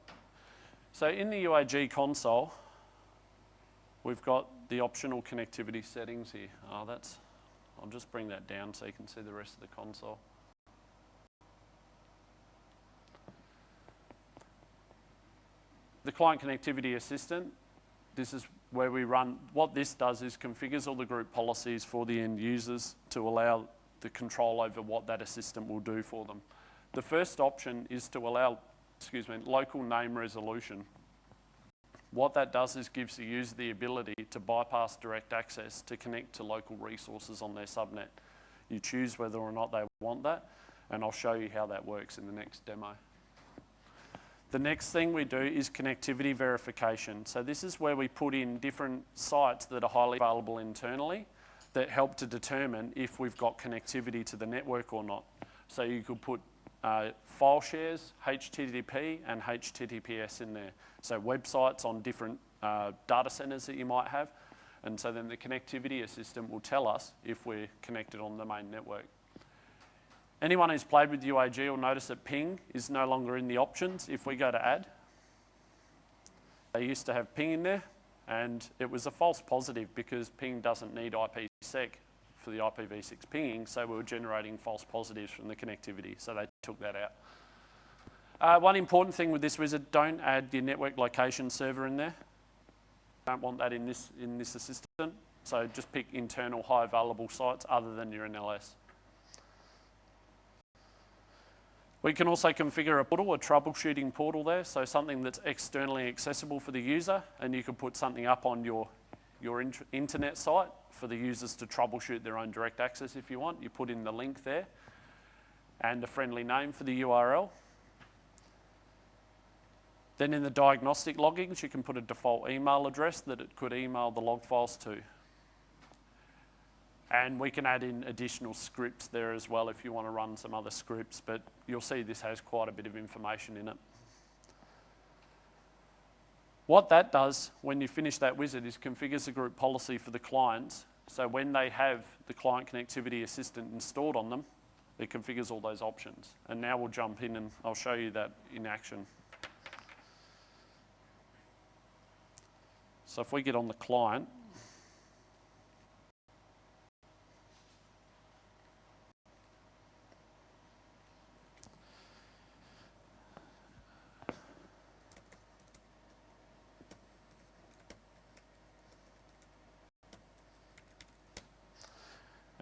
So in the UAG console, we've got the optional connectivity settings here. I'll just bring that down so you can see the rest of the console. The client connectivity assistant, this is where we run, what this does is configures all the group policies for the end users to allow the control over what that assistant will do for them. The first option is to allow, local name resolution. What that does is gives the user the ability to bypass direct access to connect to local resources on their subnet. You choose whether or not they want that, and I'll show you how that works in the next demo. The next thing we do is connectivity verification. So this is where we put in different sites that are highly available internally that help to determine if we've got connectivity to the network or not. So you could put file shares, HTTP and HTTPS in there. So websites on different data centers that you might have. And so then the connectivity assistant will tell us if we're connected on the main network. Anyone who's played with UAG will notice that ping is no longer in the options if we go to add. They used to have ping in there, and it was a false positive because ping doesn't need IPsec for the IPv6 pinging, so we were generating false positives from the connectivity, so they took that out. One important thing with this wizard, don't add your network location server in there. Don't want that in this assistant, so just pick internal high available sites other than your NLS. We can also configure a portal, a troubleshooting portal there, so something that's externally accessible for the user, and you can put something up on your internet site for the users to troubleshoot their own direct access if you want. You put in the link there and a friendly name for the URL. Then in the diagnostic loggings, you can put a default email address that it could email the log files to. And we can add in additional scripts there as well if you want to run some other scripts, but you'll see this has quite a bit of information in it. What that does when you finish that wizard is configures a group policy for the clients. So when they have the client connectivity assistant installed on them, it configures all those options. And now we'll jump in and I'll show you that in action. So if we get on the client,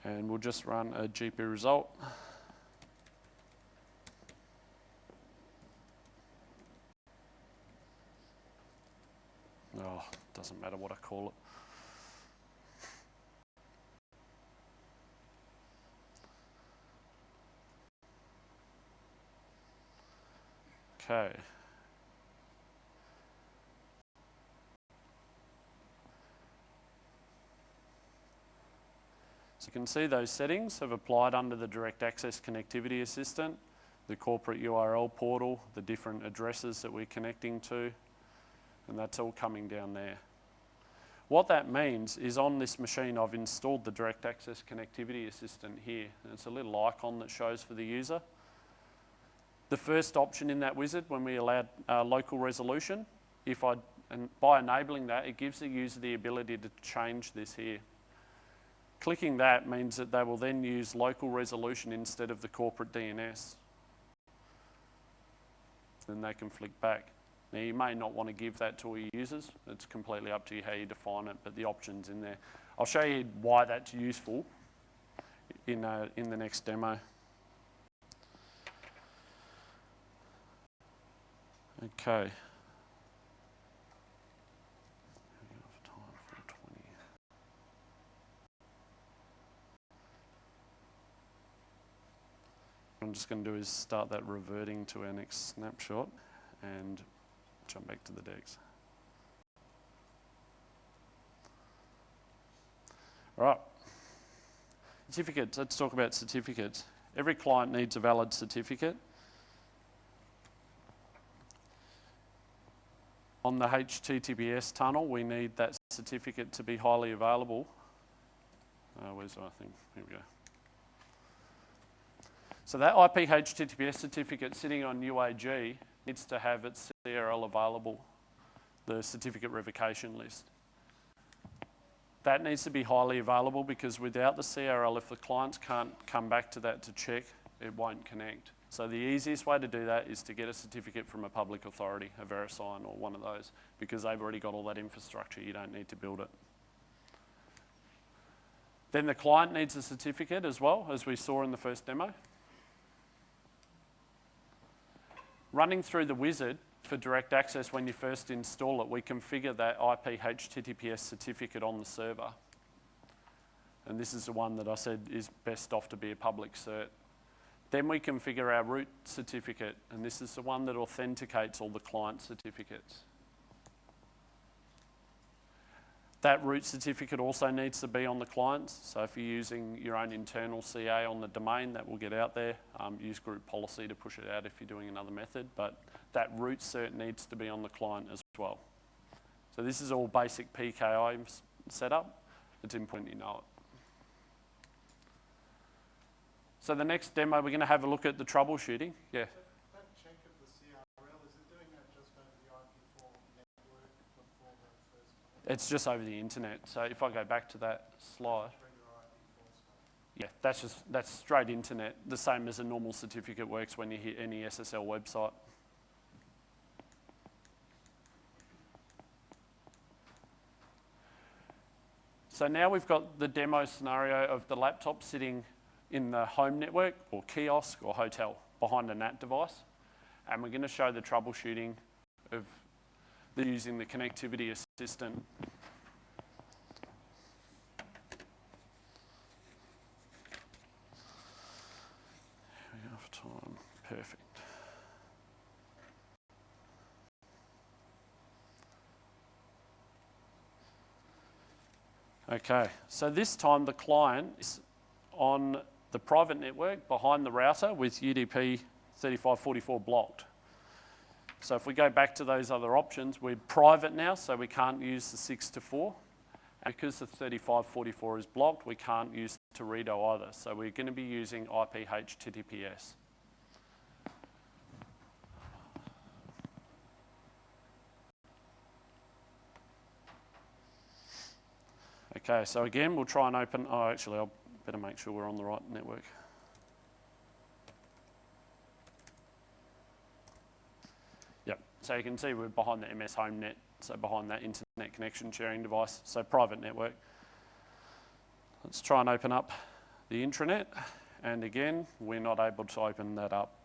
and we'll just run a GP result. Oh, doesn't matter what I call it. Okay. So you can see those settings have applied under the Direct Access Connectivity Assistant, the corporate URL portal, the different addresses that we're connecting to, and that's all coming down there. What that means is on this machine I've installed the Direct Access Connectivity Assistant here, and it's a little icon that shows for the user. The first option in that wizard when we allowed local resolution, by enabling that, it gives the user the ability to change this here. Clicking that means that they will then use local resolution instead of the corporate DNS. Then they can flick back. Now you may not want to give that to all your users. It's completely up to you how you define it, but the option's in there. I'll show you why that's useful in the next demo. Okay. What I'm just going to do is start that reverting to our next snapshot and jump back to the DEX. All right. Certificates. Let's talk about certificates. Every client needs a valid certificate. On the HTTPS tunnel, we need that certificate to be highly available. Where's I think? Here we go. So that IP HTTPS certificate sitting on UAG needs to have its CRL available, the certificate revocation list. That needs to be highly available because without the CRL, if the clients can't come back to that to check, it won't connect. So the easiest way to do that is to get a certificate from a public authority, a VeriSign or one of those, because they've already got all that infrastructure. You don't need to build it. Then the client needs a certificate as well, as we saw in the first demo. Running through the wizard for DirectAccess when you first install it, we configure that IP HTTPS certificate on the server. And this is the one that I said is best off to be a public cert. Then we configure our root certificate, and this is the one that authenticates all the client certificates. That root certificate also needs to be on the clients. So if you're using your own internal CA on the domain, that will get out there. Use group policy to push it out if you're doing another method. But that root cert needs to be on the client as well. So this is all basic PKI setup. It's important you know it. So the next demo, we're going to have a look at the troubleshooting. Yeah. That check of the CRL, is it doing that just over the IP4 network before the first one? It's just over the internet. So if I go back to that slide. Yeah, that's straight internet, the same as a normal certificate works when you hit any SSL website. So now we've got the demo scenario of the laptop sitting in the home network or kiosk or hotel behind a NAT device. And we're going to show the troubleshooting of using the connectivity assistant. Here we go for time. Perfect. Okay, so this time the client is on the private network behind the router with UDP 3544 blocked. So if we go back to those other options, we're private now, so we can't use the 6 to 4. And because the 3544 is blocked, we can't use Teredo either. So we're going to be using IP HTTPS. Okay, so again, we'll try and open, actually, I'll better make sure we're on the right network. Yep, so you can see we're behind the MS Home Net, so behind that internet connection sharing device, so private network. Let's try and open up the intranet, and again, we're not able to open that up.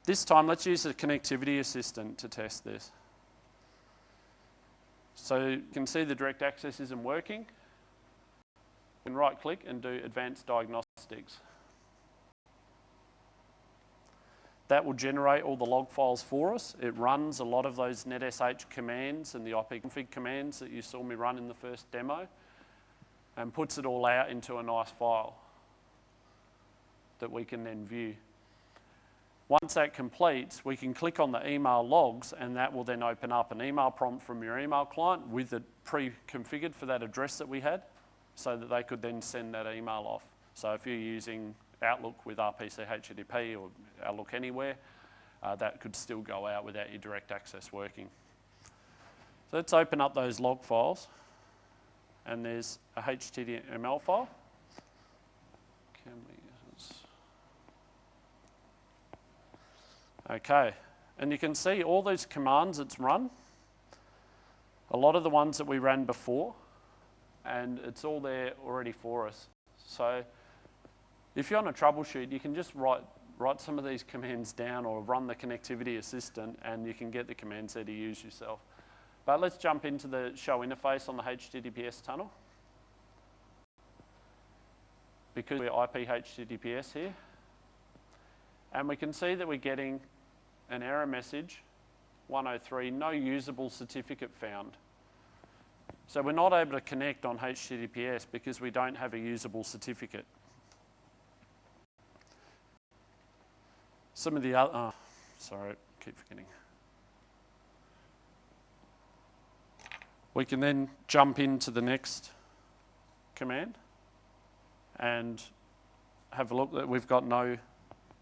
This time, let's use the connectivity assistant to test this. So you can see the DirectAccess isn't working. You can right click and do advanced diagnostics. That will generate all the log files for us. It runs a lot of those netsh commands and the ipconfig commands that you saw me run in the first demo and puts it all out into a nice file that we can then view. Once that completes, we can click on the email logs and that will then open up an email prompt from your email client with it pre-configured for that address that we had so that they could then send that email off. So if you're using Outlook with RPC HTTP or Outlook Anywhere, that could still go out without your DirectAccess working. So let's open up those log files and there's a HTML file. Okay, and you can see all those commands it's run, a lot of the ones that we ran before, and it's all there already for us. So if you're on a troubleshoot, you can just write some of these commands down or run the connectivity assistant and you can get the commands there to use yourself. But let's jump into the show interface on the HTTPS tunnel. Because we're IP HTTPS here, and we can see that we're getting an error message, 103, no usable certificate found. So we're not able to connect on HTTPS because we don't have a usable certificate. some of the other, oh, sorry, keep forgetting. We can then jump into the next command and have a look that we've got no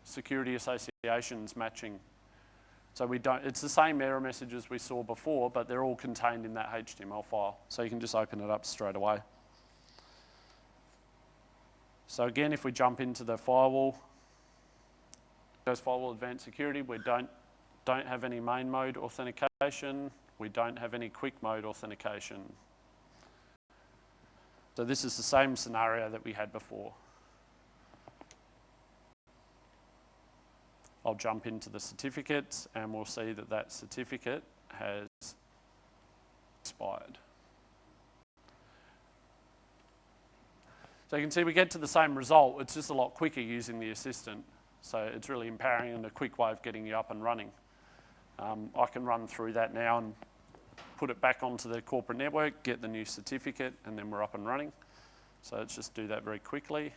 security associations matching. So we don't, it's the same error messages we saw before, but they're all contained in that HTML file. So you can just open it up straight away. So again, if we jump into the firewall, goes firewall advanced security, we don't have any main mode authentication. We don't have any quick mode authentication. So this is the same scenario that we had before. I'll jump into the certificates and we'll see that that certificate has expired. So you can see we get to the same result, it's just a lot quicker using the assistant. So it's really empowering and a quick way of getting you up and running. I can run through that now and put it back onto the corporate network, get the new certificate, and then we're up and running. So let's just do that very quickly.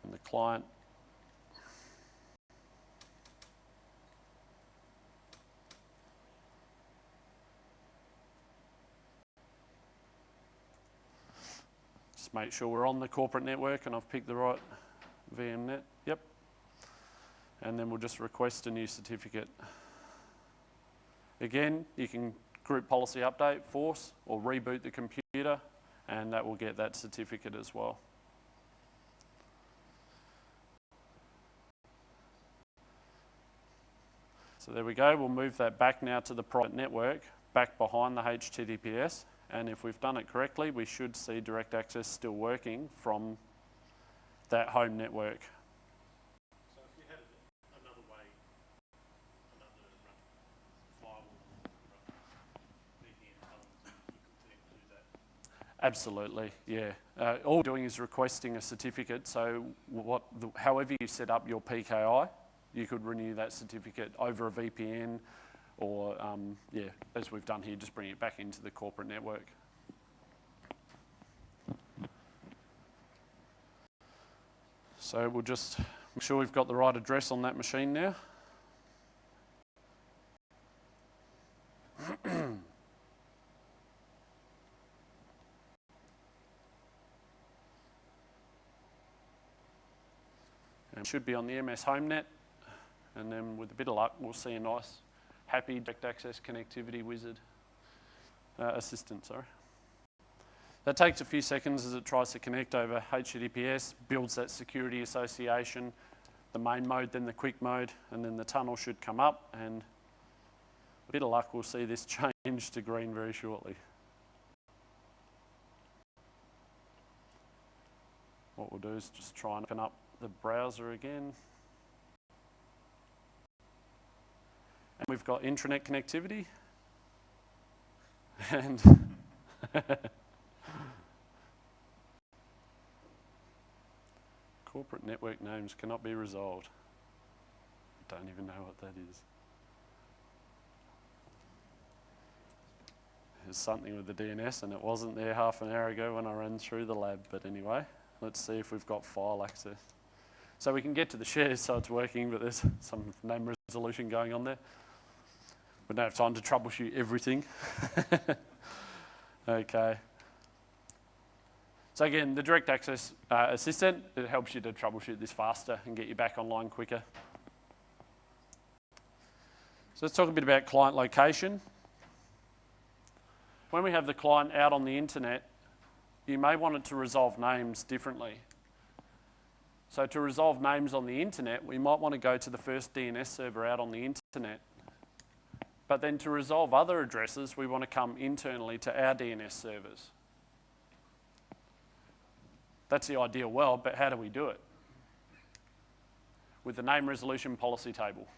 And the client. Just make sure we're on the corporate network and I've picked the right VMnet. Yep. And then we'll just request a new certificate. Again, you can group policy update, force, or reboot the computer, and that will get that certificate as well. So there we go, we'll move that back now to the private network, back behind the HTTPS, and if we've done it correctly, we should see DirectAccess still working from that home network. So if you had another way, another firewall, VPN tunnel, you could do that? Absolutely, yeah. All we're doing is requesting a certificate, so however you set up your PKI, you could renew that certificate over a VPN or, yeah, as we've done here, just bring it back into the corporate network. So we'll just make sure we've got the right address on that machine now. And it should be on the MS HomeNet. And then with a bit of luck, we'll see a nice, happy DirectAccess connectivity wizard, assistant, sorry. That takes a few seconds as it tries to connect over HTTPS, builds that security association, the main mode, then the quick mode, and then the tunnel should come up, and a bit of luck, we'll see this change to green very shortly. What we'll do is just try and open up the browser again. And we've got intranet connectivity. And corporate network names cannot be resolved. I don't even know what that is. There's something with the DNS and it wasn't there half an hour ago when I ran through the lab, but anyway, let's see if we've got file access. So we can get to the shares so it's working, but there's some name resolution going on there. We don't have time to troubleshoot everything. Okay. So again, the DirectAccess assistant, it helps you to troubleshoot this faster and get you back online quicker. So let's talk a bit about client location. When we have the client out on the internet, you may want it to resolve names differently. So to resolve names on the internet, we might want to go to the first DNS server out on the internet. But then to resolve other addresses, we want to come internally to our DNS servers. That's the ideal world, but how do we do it? With the name resolution policy table.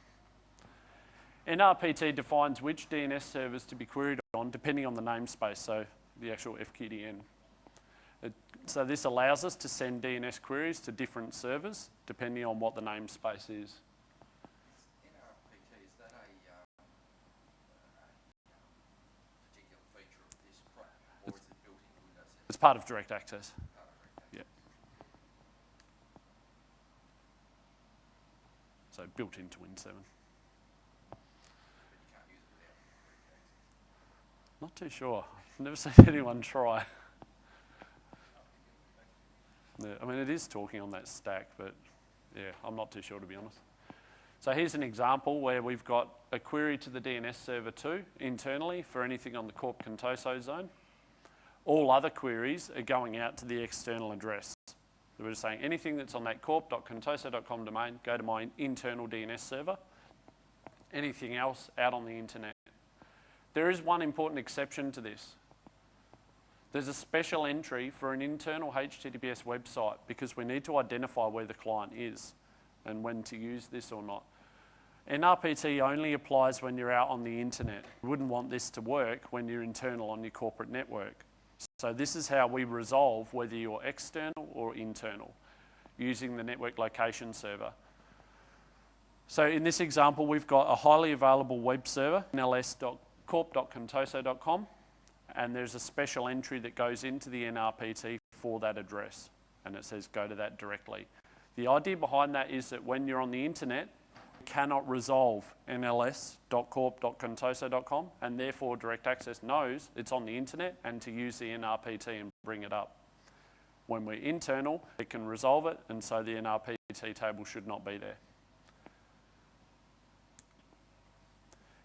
NRPT defines which DNS servers to be queried on depending on the namespace, so the actual FQDN. So this allows us to send DNS queries to different servers depending on what the namespace is. part of DirectAccess. Yeah. So built into Win7. Not too sure. I've never seen anyone try. Yeah, I mean, it is talking on that stack, but yeah, I'm not too sure, to be honest. So here's an example where we've got a query to the DNS server 2 internally for anything on the Corp Contoso zone. All other queries are going out to the external address. So we're just saying anything that's on that corp.contoso.com domain, go to my internal DNS server. Anything else out on the internet. There is one important exception to this. There's a special entry for an internal HTTPS website because we need to identify where the client is and when to use this or not. NRPT only applies when you're out on the internet. You wouldn't want this to work when you're internal on your corporate network. So this is how we resolve whether you're external or internal using the network location server. So in this example, we've got a highly available web server, nls.corp.contoso.com, and there's a special entry that goes into the NRPT for that address, and it says go to that directly. The idea behind that is that when you're on the internet, you cannot resolve nls.corp.contoso.com, and therefore DirectAccess knows it's on the internet and to use the NRPT and bring it up. When we're internal, it can resolve it, and so the NRPT table should not be there.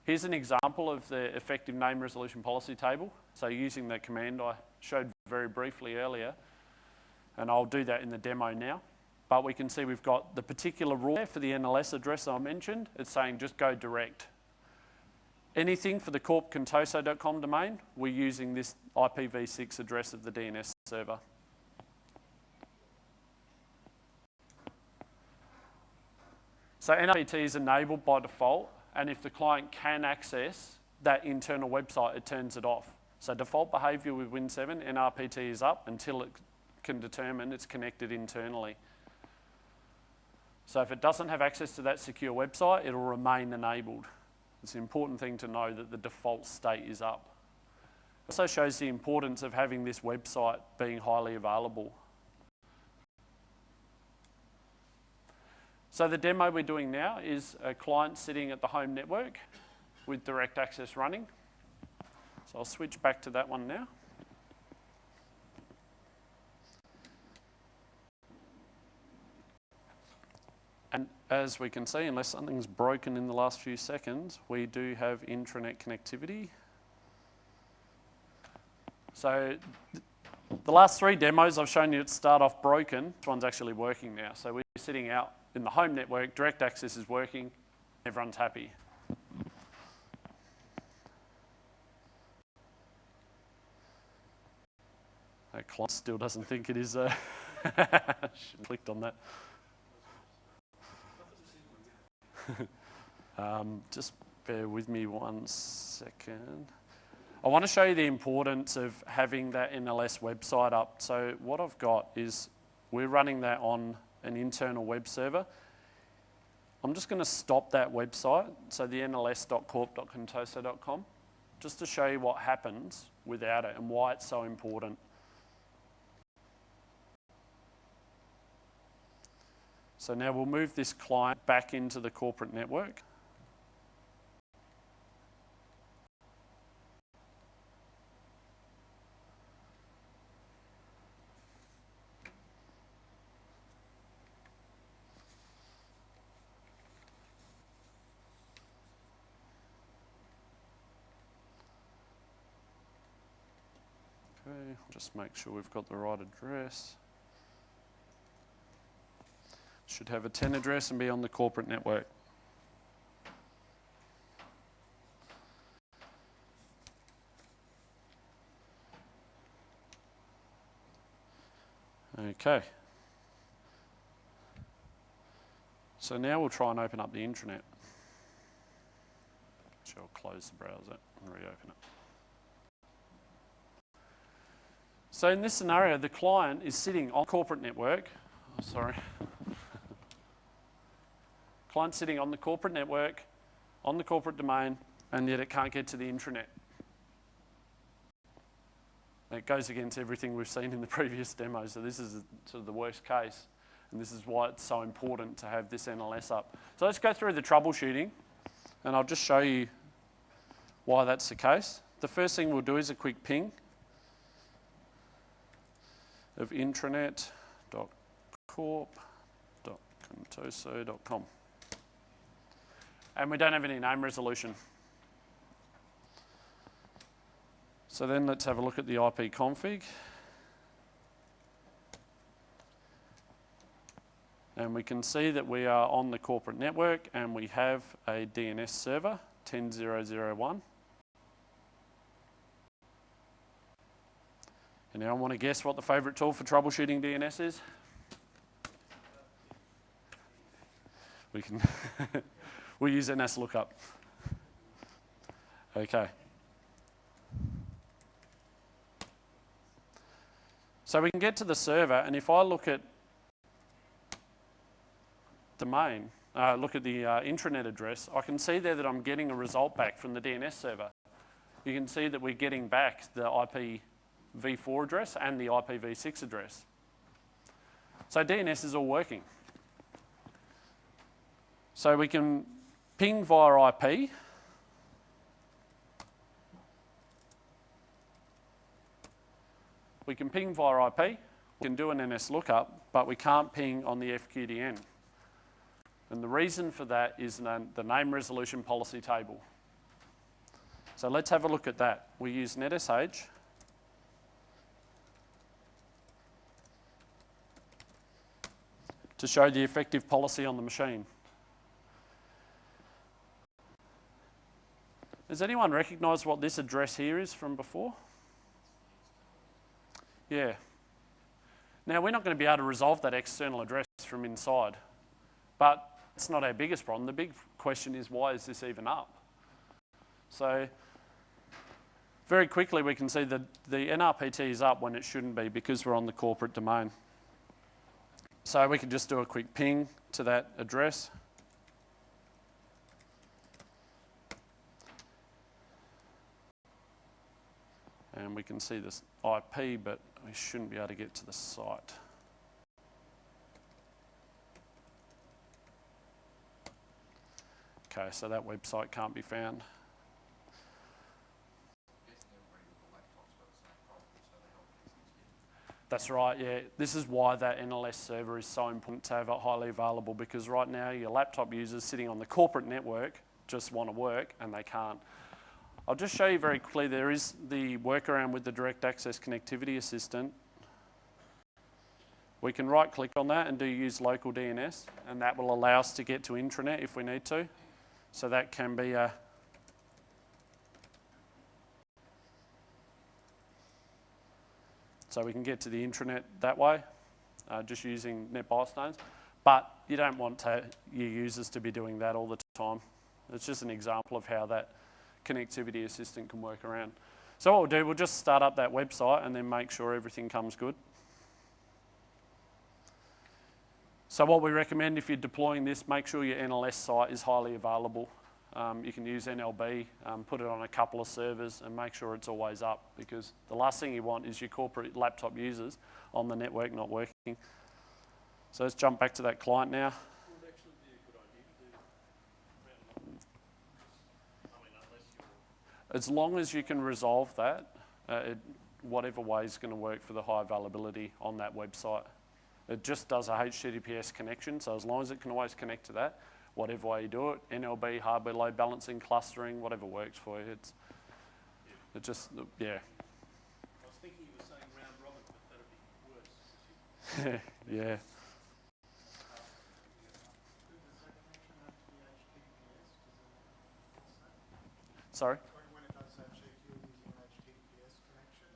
Here's an example of the effective name resolution policy table. So using the command I showed very briefly earlier, and I'll do that in the demo now. But we can see we've got the particular rule there for the NLS address I mentioned. It's saying just go direct. Anything for the corpcontoso.com domain, we're using this IPv6 address of the DNS server. So NRPT is enabled by default. And if the client can access that internal website, it turns it off. So default behavior with Win7, NRPT is up until it can determine it's connected internally. So if it doesn't have access to that secure website, it'll remain enabled. It's an important thing to know that the default state is up. It also shows the importance of having this website being highly available. So the demo we're doing now is a client sitting at the home network with DirectAccess running. So I'll switch back to that one now. And as we can see, unless something's broken in the last few seconds, we do have intranet connectivity. So the last 3 demos I've shown you at start off broken. This one's actually working now. So we're sitting out in the home network, DirectAccess is working, everyone's happy. That client still doesn't think it is should have clicked on that. Just bear with me 1 second. I want to show you the importance of having that NLS website up. So what I've got is we're running that on an internal web server. I'm just going to stop that website, so the nls.corp.contoso.com, just to show you what happens without it and why it's so important. So now we'll move this client back into the corporate network. Okay, just make sure we've got the right address. Should have a 10 address and be on the corporate network. Okay. So now we'll try and open up the intranet. So I'll close the browser and reopen it. So in this scenario, the client is sitting on corporate network. Oh, sorry. Client's sitting on the corporate network, on the corporate domain, and yet it can't get to the intranet. It goes against everything we've seen in the previous demo, so this is sort of the worst case, and this is why it's so important to have this NLS up. So let's go through the troubleshooting, and I'll just show you why that's the case. The first thing we'll do is a quick ping of intranet.corp.contoso.com. And we don't have any name resolution. So then let's have a look at the IP config. And we can see that we are on the corporate network and we have a DNS server, 10.0.0.1. Anyone want to guess what the favourite tool for troubleshooting DNS is? We can we'll use NSLOOKUP. Okay. So we can get to the server, and if I look at domain, look at the intranet address, I can see there that I'm getting a result back from the DNS server. You can see that we're getting back the IPv4 address and the IPv6 address. So DNS is all working. So we can ping via IP. We can ping via IP, we can do an NSLOOKUP, but we can't ping on the FQDN. And the reason for that is the name resolution policy table. So let's have a look at that. We use NetSH. To show the effective policy on the machine. Does anyone recognise what this address here is from before? Yeah. Now, we're not going to be able to resolve that external address from inside, but it's not our biggest problem. The big question is, why is this even up? So, very quickly we can see that the NRPT is up when it shouldn't be because we're on the corporate domain. So we can just do a quick ping to that address. And we can see this IP, but we shouldn't be able to get to the site. Okay, so that website can't be found. That's right, yeah. This is why that NLS server is so important to have it highly available, because right now your laptop users sitting on the corporate network just want to work and they can't. I'll just show you very quickly, there is the workaround with the DirectAccess Connectivity Assistant. We can right click on that and do use local DNS, and that will allow us to get to intranet if we need to. So that can be a so we can get to the intranet that way, just using NetBIOS nodes. But you don't want your users to be doing that all the time. It's just an example of how that connectivity assistant can work around. So what we'll do, we'll just start up that website and then make sure everything comes good. So what we recommend if you're deploying this, make sure your NLS site is highly available. You can use NLB, put it on a couple of servers and make sure it's always up, because the last thing you want is your corporate laptop users on the network not working. So let's jump back to that client now. Would it actually be a good idea to do round I mean, unless you're... As long as you can resolve that, whatever way is going to work for the high availability on that website. It just does a HTTPS connection, so as long as it can always connect to that, whatever way you do it, NLB, hardware load balancing, clustering, whatever works for you. It just, yeah. I was thinking you were saying round robin, but that'd be worse. Yeah. Does that connection have to be HTTPS? Sorry? When it does that check, you're using an HTTPS connection?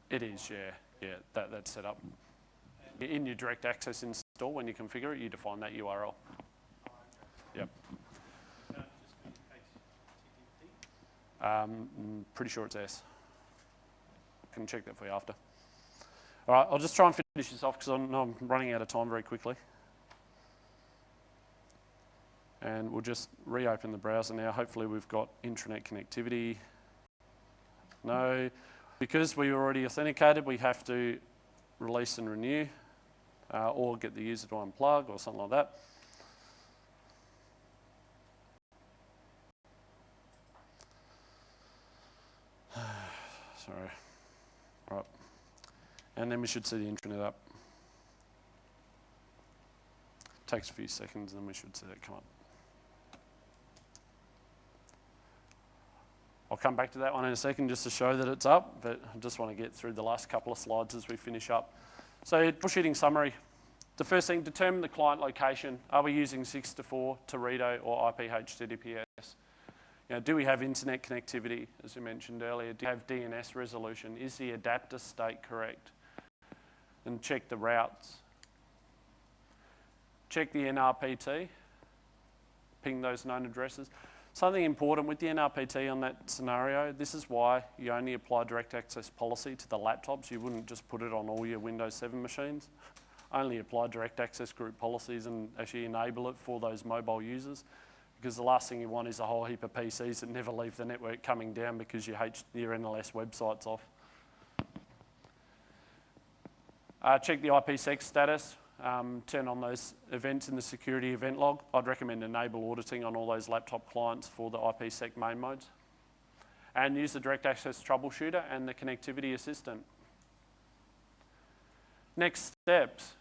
It is, yeah. Yeah, that's set up. In your DirectAccess install, when you configure it, you define that URL. Yep. Can't just be HTTP? Pretty sure it's S. I can check that for you after. All right, I'll just try and finish this off because I know I'm running out of time very quickly. And we'll just reopen the browser now. Hopefully we've got intranet connectivity. No. Because we were already authenticated, we have to release and renew, or get the user to unplug or something like that. Sorry. Right. And then we should see the intranet up. Takes a few seconds and then we should see that come up. I'll come back to that one in a second just to show that it's up, but I just want to get through the last couple of slides as we finish up. So troubleshooting summary. The first thing, determine the client location. Are we using 6-4, Teredo or IP HTTPS? You know, do we have internet connectivity, as we mentioned earlier? Do you have DNS resolution? Is the adapter state correct? And check the routes. Check the NRPT. Ping those known addresses. Something important with the NRPT on that scenario, this is why you only apply direct access policy to the laptops. You wouldn't just put it on all your Windows 7 machines. Only apply direct access group policies and actually enable it for those mobile users. Because the last thing you want is a whole heap of PCs that never leave the network coming down because your NLS website's off. Check the IPsec status. Turn on those events in the security event log. I'd recommend enable auditing on all those laptop clients for the IPsec main modes. And use the direct access troubleshooter and the connectivity assistant. Next steps.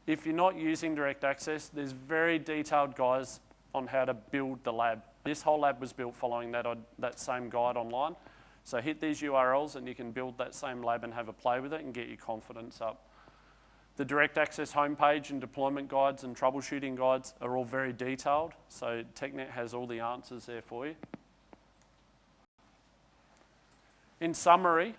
If you're not using direct access, there's very detailed guides on how to build the lab. This whole lab was built following that same guide online. So hit these URLs and you can build that same lab and have a play with it and get your confidence up. The direct access homepage and deployment guides and troubleshooting guides are all very detailed, so TechNet has all the answers there for you. In summary,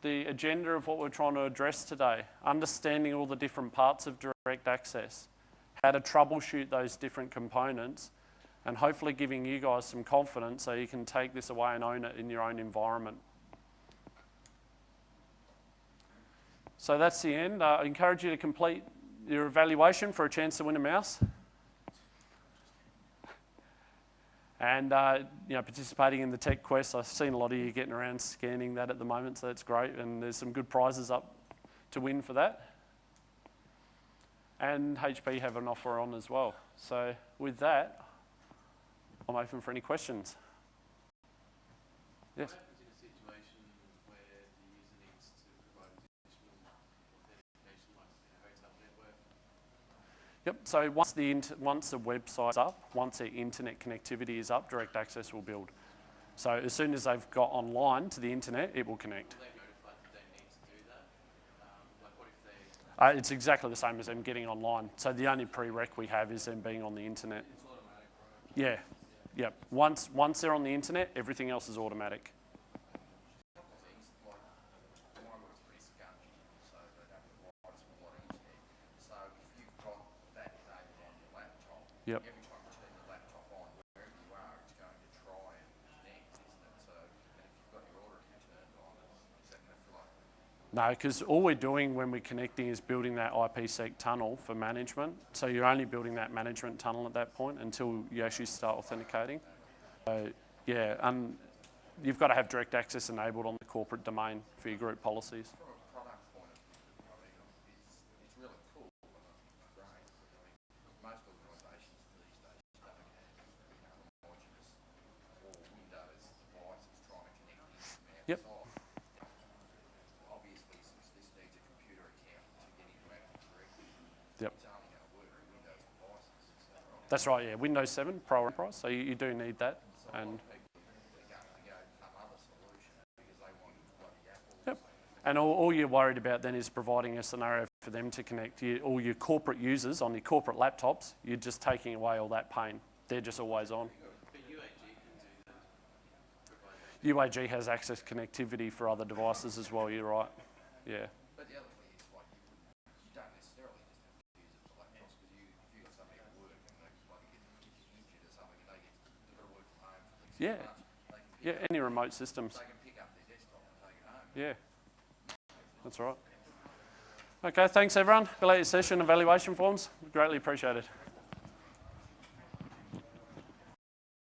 the agenda of what we're trying to address today, understanding all the different parts of direct access, how to troubleshoot those different components, and hopefully giving you guys some confidence so you can take this away and own it in your own environment. So that's the end. I encourage you to complete your evaluation for a chance to win a mouse. And you know, participating in the Tech Quest, I've seen a lot of you getting around scanning that at the moment, so that's great. And there's some good prizes up to win for that. And HP have an offer on as well. So with that, I'm open for any questions. Yes? Yep, so once the website's up, once the internet connectivity is up, direct access will build. So as soon as they've got online to the internet, it will connect. Will they notify that they need to do that? Like what if they... It's exactly the same as them getting online. So the only prereq we have is them being on the internet. It's automatic, right? Yeah, yep. Once they're on the internet, everything else is automatic. Yep. Every time you turn the laptop on, wherever you are, it's going to try and connect, isn't it? So, and if you've got your auditor turned on, is that going to feel like... No, because all we're doing when we're connecting is building that IPsec tunnel for management. So you're only building that management tunnel at that point until you actually start authenticating. So yeah, and you've got to have direct access enabled on the corporate domain for your group policies. From a product point of view, I mean, it's really cool and it's great. I mean, most organisations these days don't have, homogenous or Windows devices trying to connect in from outside. Yep. Obviously, since this needs a computer account to get into Active Directory, Yep. it's only going to work with Windows devices. Is that right? That's right, yeah. Windows 7 Pro Enterprise, so you do need that. And yep. And all you're worried about then is providing a scenario for them to connect all your corporate users on your corporate laptops. You're just taking away all that pain. They're just always on. But UAG can do that. UAG has access connectivity for other devices as well, you're right. Yeah. But the other thing is, like, you don't necessarily just have to use it for laptops, because if you've got somebody at work and they like get injured or something and they've got to work from home for Yeah. Yeah, any remote systems. they can pick up their desktop and take it home. Yeah. That's right. Okay, thanks everyone. Fill out your session evaluation forms. Greatly appreciated.